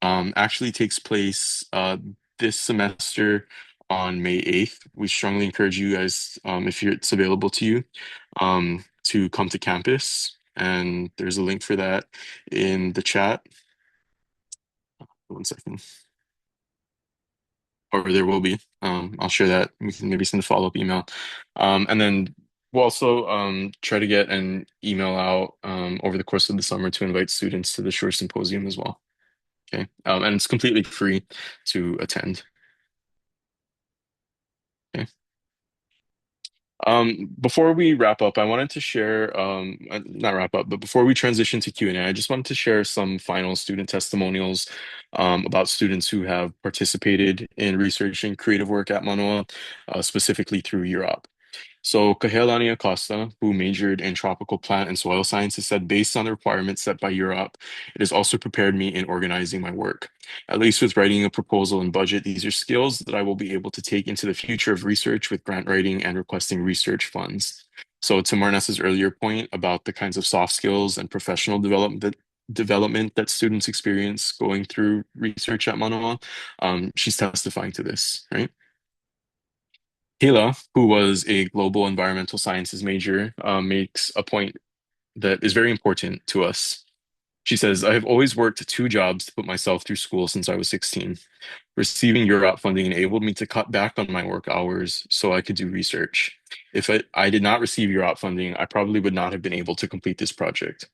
actually takes place this semester on May 8th. We strongly encourage you guys, if it's available to you, to come to campus. And there's a link for that in the chat. 1 second. Or there will be. I'll share that. We can maybe send a follow-up email. And then we'll also try to get an email out over the course of the summer to invite students to the Shore Symposium as well. Okay. And it's completely free to attend. Okay. Before we wrap up, I wanted to share, not wrap up, but before we transition to Q&A, I just wanted to share some final student testimonials about students who have participated in research and creative work at Manoa, specifically through Europe. So Kahelani Acosta, who majored in tropical plant and soil sciences, said, based on the requirements set by Europe, it has also prepared me in organizing my work. At least with writing a proposal and budget, these are skills that I will be able to take into the future of research with grant writing and requesting research funds. So to Marnessa's earlier point about the kinds of soft skills and professional development that students experience going through research at Manoa, she's testifying to this, right? Kayla, who was a global environmental sciences major, makes a point that is very important to us. She says, I have always worked 2 jobs to put myself through school since I was 16. Receiving Europe funding enabled me to cut back on my work hours so I could do research. If I did not receive Europe funding, I probably would not have been able to complete this project.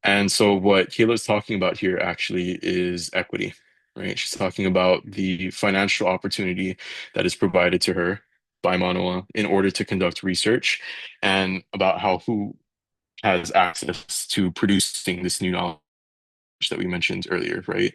And so what Kayla's talking about here actually is equity, right? She's talking about the financial opportunity that is provided to her by Manoa in order to conduct research and about how who has access to producing this new knowledge that we mentioned earlier, right?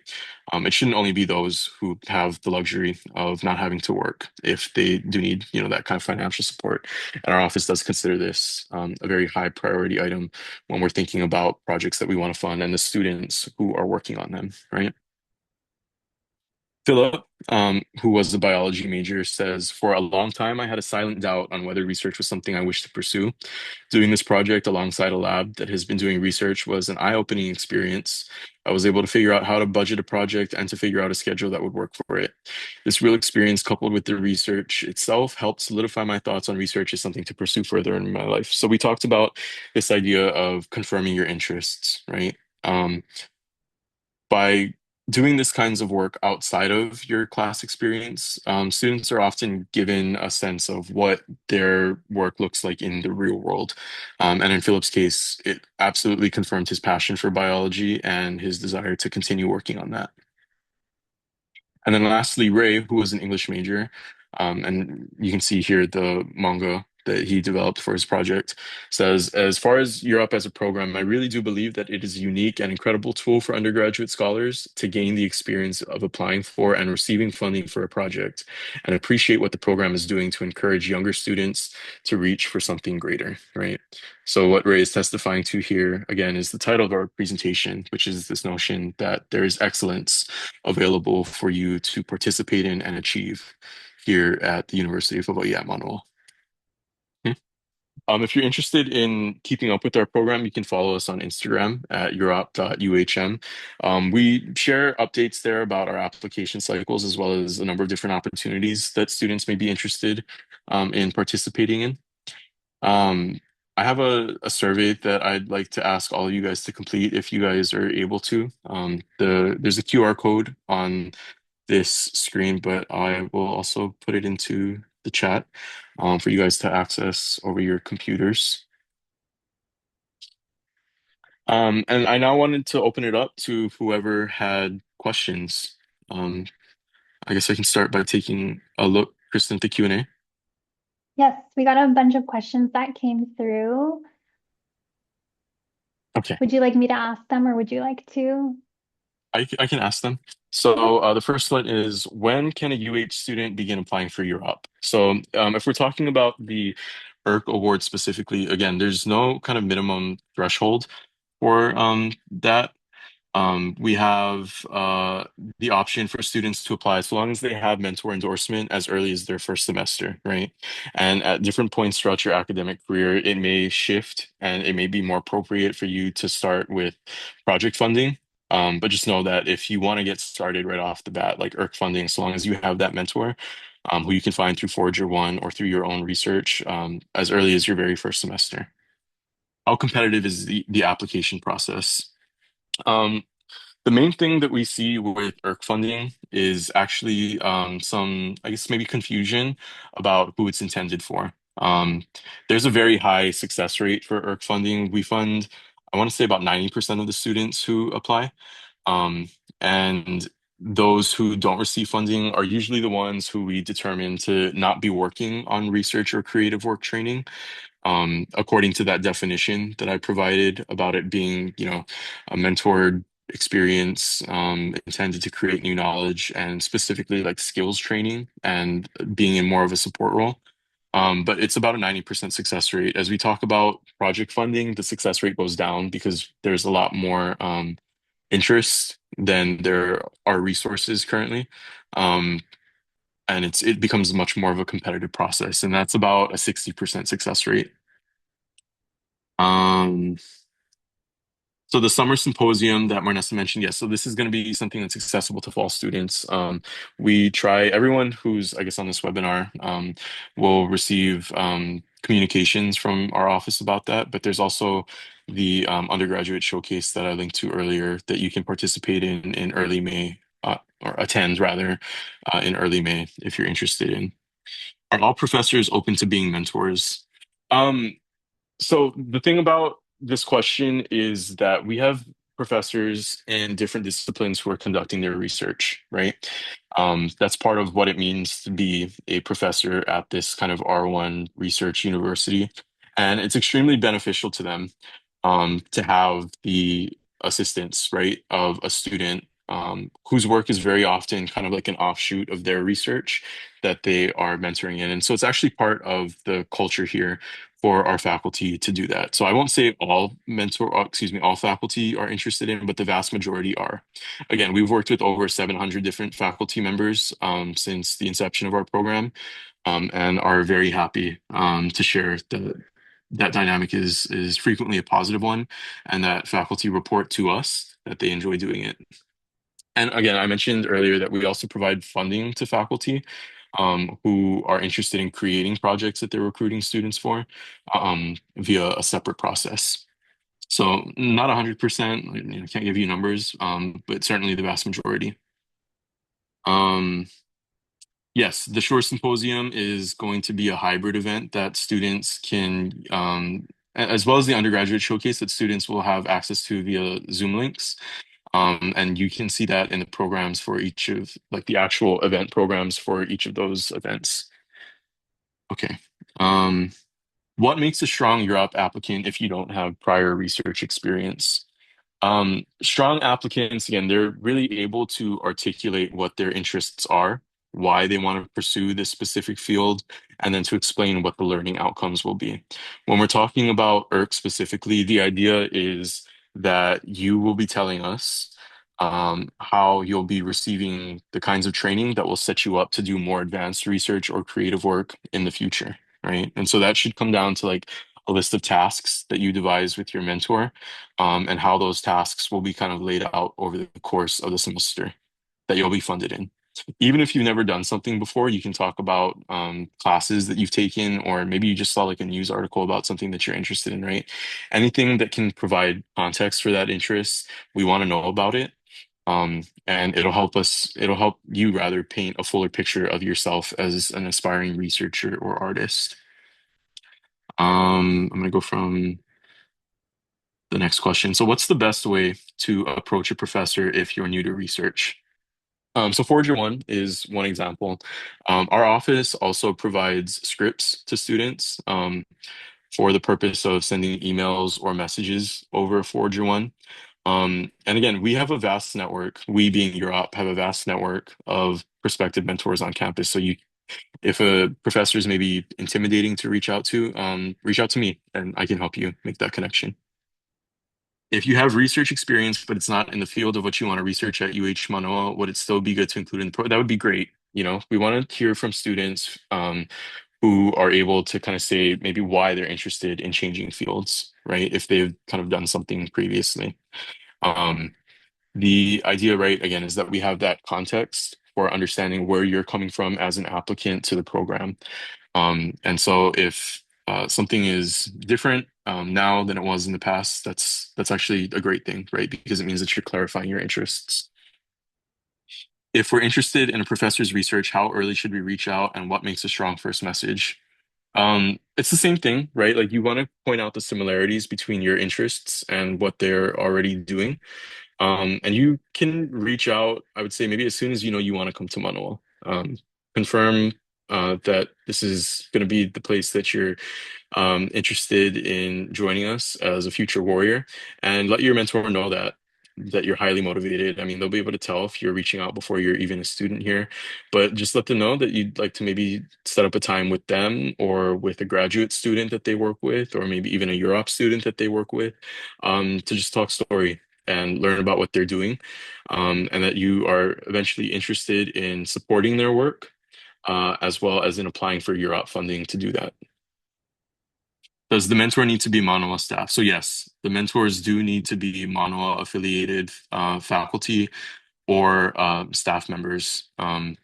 It shouldn't only be those who have the luxury of not having to work if they do need, that kind of financial support. And our office does consider this a very high priority item when we're thinking about projects that we want to fund and the students who are working on them, right? Philip, who was the biology major, says, for a long time, I had a silent doubt on whether research was something I wished to pursue. Doing this project alongside a lab that has been doing research was an eye-opening experience. I was able to figure out how to budget a project and to figure out a schedule that would work for it. This real experience, coupled with the research itself, helped solidify my thoughts on research as something to pursue further in my life. So we talked about this idea of confirming your interests, right? By doing this kinds of work outside of your class experience, students are often given a sense of what their work looks like in the real world. And in Philip's case, it absolutely confirmed his passion for biology and his desire to continue working on that. And then lastly, Ray, who was an English major, and you can see here the manga that he developed for his project, says, as far as Europe as a program, I really do believe that it is a unique and incredible tool for undergraduate scholars to gain the experience of applying for and receiving funding for a project and appreciate what the program is doing to encourage younger students to reach for something greater, right? So what Ray is testifying to here, again, is the title of our presentation, which is this notion that there is excellence available for you to participate in and achieve here at the University of Hawaii at Manoa. If you're interested in keeping up with our program, you can follow us on Instagram at urop.uhm. We share updates there about our application cycles as well as a number of different opportunities that students may be interested in participating in. Um, I have a survey that I'd like to ask all of you guys to complete if you guys are able to. There's a QR code on this screen, but I will also put it into the chat for you guys to access over your computers. And I now wanted to open it up to whoever had questions. Um, I guess I can start by taking a look, Kristen, at the Q&A. Yes, we got a bunch of questions that came through. Okay. Would you like me to ask them or would you like to? I can ask them. Okay. So the first one is, when can a UH student begin applying for Europe? So if we're talking about the ERC award specifically, again, there's no kind of minimum threshold for that. We have the option for students to apply so long as they have mentor endorsement as early as their first semester, right? And at different points throughout your academic career, it may shift and it may be more appropriate for you to start with project funding. But just know that if you want to get started right off the bat, like ERC funding, so long as you have that mentor, who you can find through Forager One or through your own research, as early as your very first semester. How competitive is the application process? Um, the main thing that we see with ERC funding is actually some, I guess, maybe confusion about who it's intended for. There's a very high success rate for ERC funding. We fund, I want to say, about 90% of the students who apply. Um, and those who don't receive funding are usually the ones who we determine to not be working on research or creative work training, according to that definition that I provided about it being, a mentored experience, intended to create new knowledge and specifically like skills training and being in more of a support role. But it's about a 90% success rate. As we talk about project funding, the success rate goes down because there's a lot more interest than there are resources currently. Um, and it becomes much more of a competitive process, and that's about a 60% success rate. Um, so the summer symposium that Marnessa mentioned, yes, so this is going to be something that's accessible to fall students. We try, everyone who's, I guess, on this webinar will receive communications from our office about that, but there's also the undergraduate showcase that I linked to earlier that you can participate in early May, or attend rather, in early May if you're interested in. Are all professors open to being mentors? Um, so the thing about this question is that we have professors in different disciplines who are conducting their research, right? That's part of what it means to be a professor at this kind of R1 research university. And it's extremely beneficial to them to have the assistance, right, of a student whose work is very often kind of like an offshoot of their research that they are mentoring in. And so it's actually part of the culture here for our faculty to do that. So I won't say all faculty are interested in, but the vast majority are. Again, we've worked with over 700 different faculty members since the inception of our program, and are very happy to share that dynamic is frequently a positive one, and that faculty report to us that they enjoy doing it. And again, I mentioned earlier that we also provide funding to faculty who are interested in creating projects that they're recruiting students for via a separate process. So not 100%, can't give you numbers, but certainly the vast majority. Um, yes, the Shore Symposium is going to be a hybrid event that students can, as well as the undergraduate showcase that students will have access to via Zoom links. And you can see that in the programs for each of like the actual event programs for each of those events. Okay. Um, what makes a strong UROP applicant if you don't have prior research experience? Strong applicants, again, they're really able to articulate what their interests are, why they want to pursue this specific field, and then to explain what the learning outcomes will be. When we're talking about ERC specifically, the idea is that you will be telling us how you'll be receiving the kinds of training that will set you up to do more advanced research or creative work in the future, right? And so that should come down to like a list of tasks that you devise with your mentor, and how those tasks will be kind of laid out over the course of the semester that you'll be funded in. Even if you've never done something before, you can talk about classes that you've taken, or maybe you just saw like a news article about something that you're interested in, right? Anything that can provide context for that interest, we want to know about it. And it'll help you rather paint a fuller picture of yourself as an aspiring researcher or artist. I'm gonna go from the next question. So what's the best way to approach a professor if you're new to research? So Forager One is one example. Our office also provides scripts to students for the purpose of sending emails or messages over Forager One. And again, we have a vast network. We being Europe have a vast network of prospective mentors on campus. So if a professor is maybe intimidating to reach out to me, and I can help you make that connection. If you have research experience, but it's not in the field of what you want to research at UH Manoa, would it still be good to include in the program? That would be great. We want to hear from students who are able to kind of say maybe why they're interested in changing fields, right? If they've kind of done something previously. Um, the idea, right, again, is that we have that context for understanding where you're coming from as an applicant to the program. And so if something is different now than it was in the past, that's actually a great thing, right? Because it means that you're clarifying your interests. If we're interested in a professor's research, how early should we reach out and what makes a strong first message? It's the same thing, right? Like you want to point out the similarities between your interests and what they're already doing. And you can reach out, I would say maybe as soon as you know you want to come to Manoa. Confirm that this is going to be the place that you're interested in joining us as a future warrior, and let your mentor know that you're highly motivated. I mean, they'll be able to tell if you're reaching out before you're even a student here, but just let them know that you'd like to maybe set up a time with them or with a graduate student that they work with, or maybe even a Europe student that they work with, to just talk story and learn about what they're doing, and that you are eventually interested in supporting their work, as well as in applying for Europe funding to do that. Does the mentor need to be Mānoa staff? So yes, the mentors do need to be Mānoa affiliated faculty or staff members. And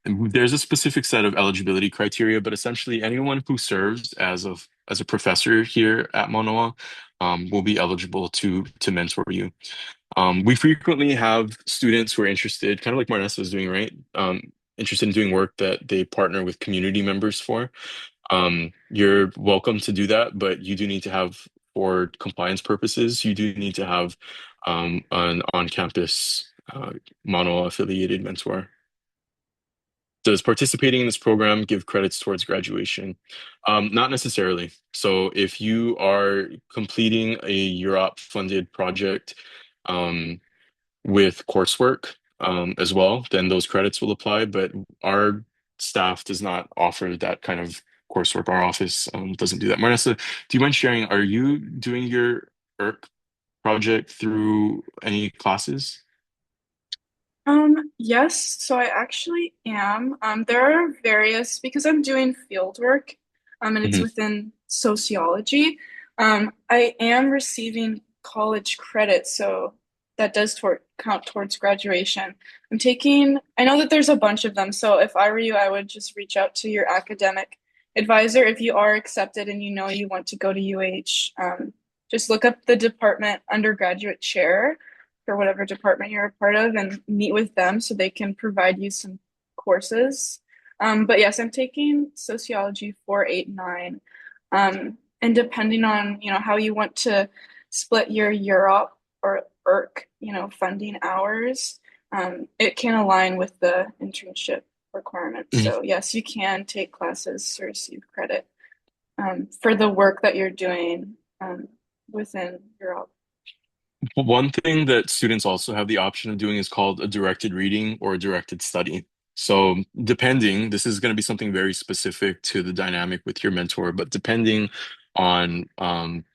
there's a specific set of eligibility criteria, but essentially anyone who serves as a professor here at Manoa will be eligible to mentor you. We frequently have students who are interested, kind of like Marnessa is doing, right? Interested in doing work that they partner with community members for. You're welcome to do that, but you do need to have, for compliance purposes, you do need to have an on-campus Manoa affiliated mentor. Does participating in this program give credits towards graduation? Not necessarily. So if you are completing a Europe funded project, with coursework as well, then those credits will apply. But our staff does not offer that kind of coursework. Our office doesn't do that. Marnessa, do you mind sharing, are you doing your ERC project through any classes? Yes, so I actually am. There are various, because I'm doing field work, and it's Hmm. within sociology. I am receiving college credit, so that does count towards graduation. I know that there's a bunch of them, so if I were you, I would just reach out to your academic advisor if you are accepted and you know you want to go to UH. Just look up the department undergraduate chair for whatever department you're a part of and meet with them so they can provide you some courses. But yes, I'm taking sociology 489. And depending on, how you want to split your Europe or ERC, funding hours, it can align with the internship requirements. So yes, you can take classes to receive credit for the work that you're doing within Europe. One thing that students also have the option of doing is called a directed reading or a directed study. So, depending, this is going to be something very specific to the dynamic with your mentor, but depending on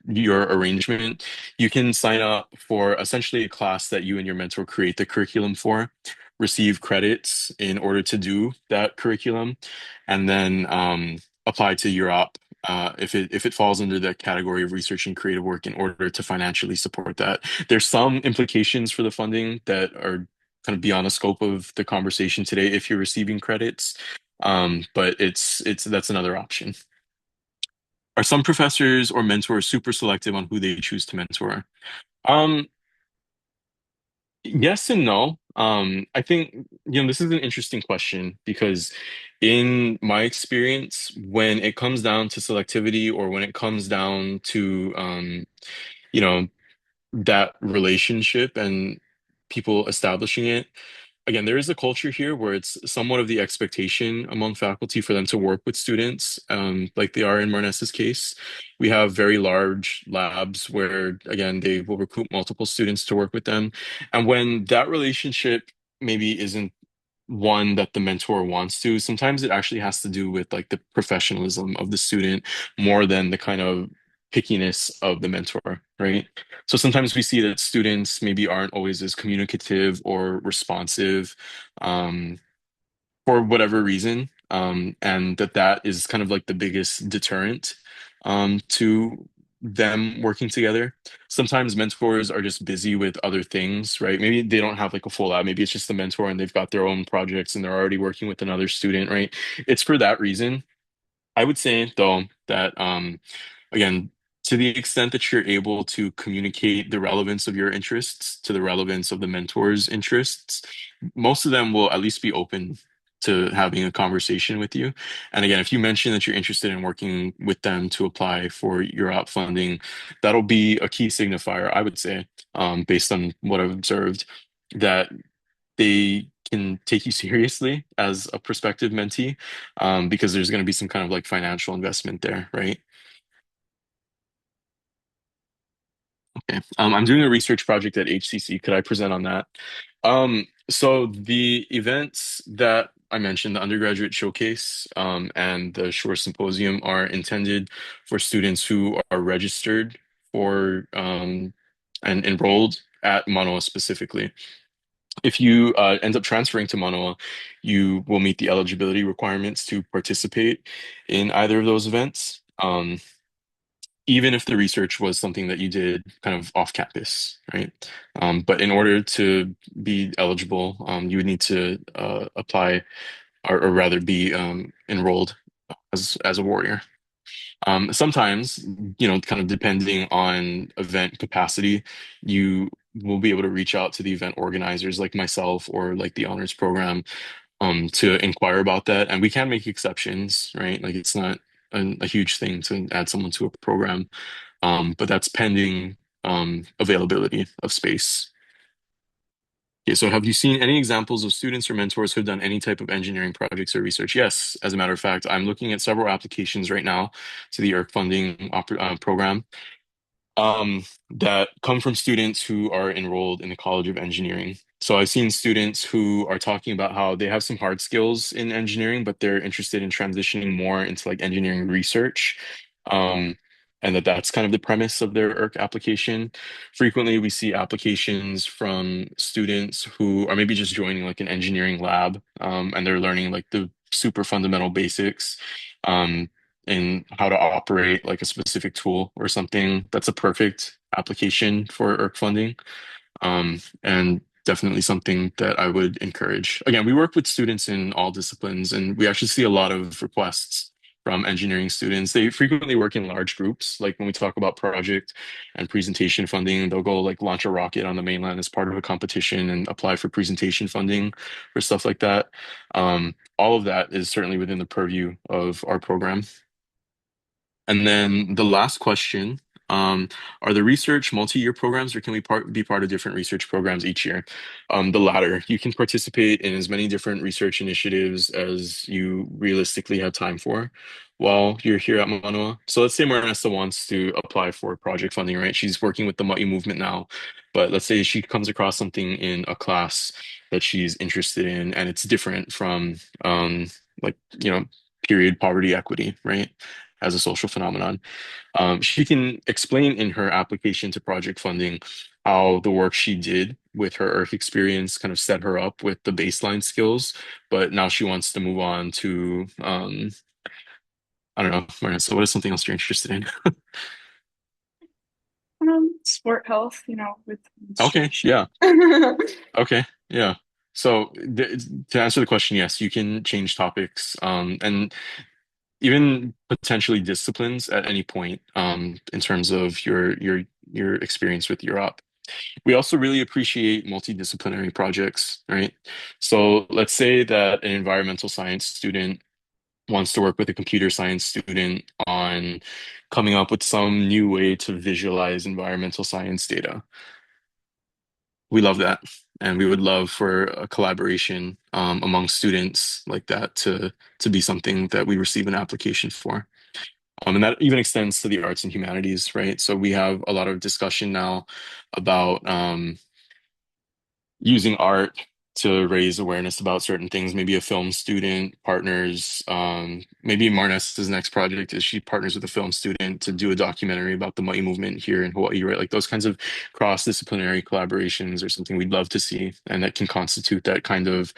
your arrangement, you can sign up for essentially a class that you and your mentor create the curriculum for, receive credits in order to do that curriculum, and then apply to UROP if it falls under the category of research and creative work in order to financially support that. There's some implications for the funding that are kind of beyond the scope of the conversation today if you're receiving credits. But it's that's another option. Are some professors or mentors super selective on who they choose to mentor? Um, yes and no. I think, this is an interesting question because in my experience, when it comes down to selectivity or when it comes down to you know, that relationship and people establishing it. Again, there is a culture here where it's somewhat of the expectation among faculty for them to work with students, like they are in Marnessa's case. We have very large labs where, again, they will recruit multiple students to work with them. And when that relationship maybe isn't one that the mentor wants to. Sometimes it actually has to do with like the professionalism of the student more than the kind of pickiness of the mentor, right? So sometimes we see that students maybe aren't always as communicative or responsive. Um, for whatever reason, and that is kind of like the biggest deterrent to them working together. Sometimes mentors are just busy with other things, right? Maybe they don't have like a full lab. Maybe it's just the mentor and they've got their own projects and they're already working with another student, right? It's for that reason. I would say though that again, to the extent that you're able to communicate the relevance of your interests to the relevance of the mentor's interests, most of them will at least be open to having a conversation with you. And again, if you mention that you're interested in working with them to apply for your out funding, that'll be a key signifier, I would say, based on what I've observed, that they can take you seriously as a prospective mentee, because there's going to be some kind of like financial investment there, right? Okay. I'm doing a research project at HCC. Could I present on that? So the events that I mentioned, the undergraduate showcase, and the Shore Symposium are intended for students who are registered for, and enrolled at Mānoa specifically. If you end up transferring to Mānoa, you will meet the eligibility requirements to participate in either of those events. Even if the research was something that you did kind of off campus, right? But in order to be eligible, you would need to apply or rather be enrolled as a warrior. Sometimes, kind of depending on event capacity, you will be able to reach out to the event organizers like myself or like the honors program to inquire about that. And we can make exceptions, right? Like it's not a huge thing to add someone to a program, but that's pending availability of space. Okay, so have you seen any examples of students or mentors who have done any type of engineering projects or research? Yes, as a matter of fact, I'm looking at several applications right now to the ERC funding program. that come from students who are enrolled in the College of Engineering. So I've seen students who are talking about how they have some hard skills in engineering, but they're interested in transitioning more into like engineering research. Um, and that's kind of the premise of their ERC application. Frequently, we see applications from students who are maybe just joining like an engineering lab, and they're learning like the super fundamental basics. Um, in how to operate like a specific tool or something. That's a perfect application for ERC funding. And definitely something that I would encourage. Again, we work with students in all disciplines, and we actually see a lot of requests from engineering students. They frequently work in large groups. Like when we talk about project and presentation funding, they'll go like launch a rocket on the mainland as part of a competition and apply for presentation funding for stuff like that. All of that is certainly within the purview of our program. And then the last question, um, are the research multi-year programs or can we be part of different research programs each year? The latter. You can participate in as many different research initiatives as you realistically have time for while you're here at Manoa. So let's say Marinessa wants to apply for project funding, right? She's working with the Ma'i movement now, but let's say she comes across something in a class that she's interested in and it's different from like, period poverty equity, right? As a social phenomenon. She can explain in her application to project funding how the work she did with her Earth experience kind of set her up with the baseline skills, but now she wants to move on to, I don't know, Marina, so what is something else you're interested in? Sport health, with Okay, menstruation. yeah, okay, yeah. So to answer the question, yes, you can change topics, and even potentially disciplines at any point, in terms of your experience with Europe. We also really appreciate multidisciplinary projects, right? So let's say that an environmental science student wants to work with a computer science student on coming up with some new way to visualize environmental science data. We love that. And we would love for a collaboration among students like that to be something that we receive an application for. And that even extends to the arts and humanities, right? So we have a lot of discussion now about using art to raise awareness about certain things. Maybe a film student partners, maybe Marnessa's next project is she partners with a film student to do a documentary about the Ma'i movement here in Hawaii, right? Like those kinds of cross-disciplinary collaborations are something we'd love to see, and that can constitute that kind of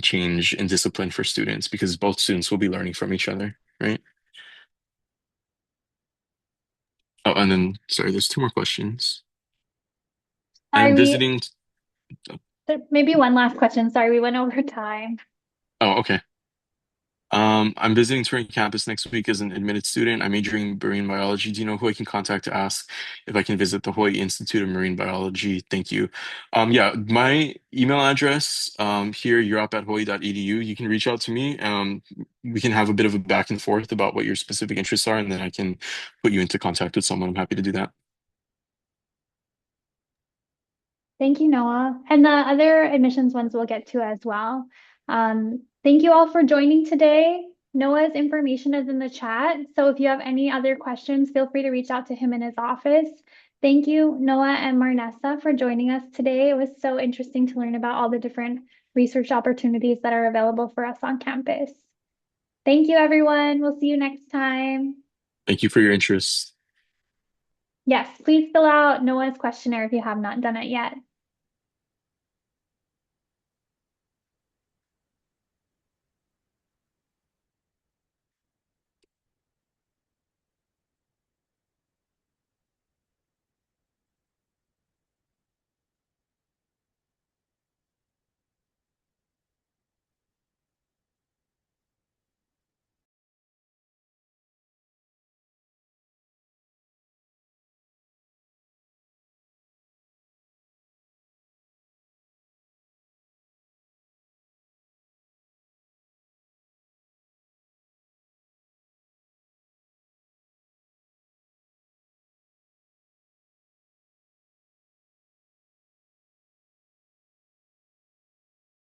change in discipline for students because both students will be learning from each other, right? Oh, and then sorry, there's two more questions. Sorry, I'm visiting. maybe one last question. Sorry, we went over time. Oh, okay. I'm visiting Turing campus next week as an admitted student. I'm majoring in marine biology. Do you know who I can contact to ask if I can visit the Hawaii Institute of Marine Biology? Thank you. Yeah, my email address here, europe@hawaii.edu. You can reach out to me. We can have a bit of a back and forth about what your specific interests are, and then I can put you into contact with someone. I'm happy to do that. Thank you, Noah. And the other admissions ones we'll get to as well. Thank you all for joining today. Noah's information is in the chat. So if you have any other questions, feel free to reach out to him in his office. Thank you, Noah and Marnessa, for joining us today. It was so interesting to learn about all the different research opportunities that are available for us on campus. Thank you, everyone. We'll see you next time. Thank you for your interest. Yes, please fill out Noah's questionnaire if you have not done it yet.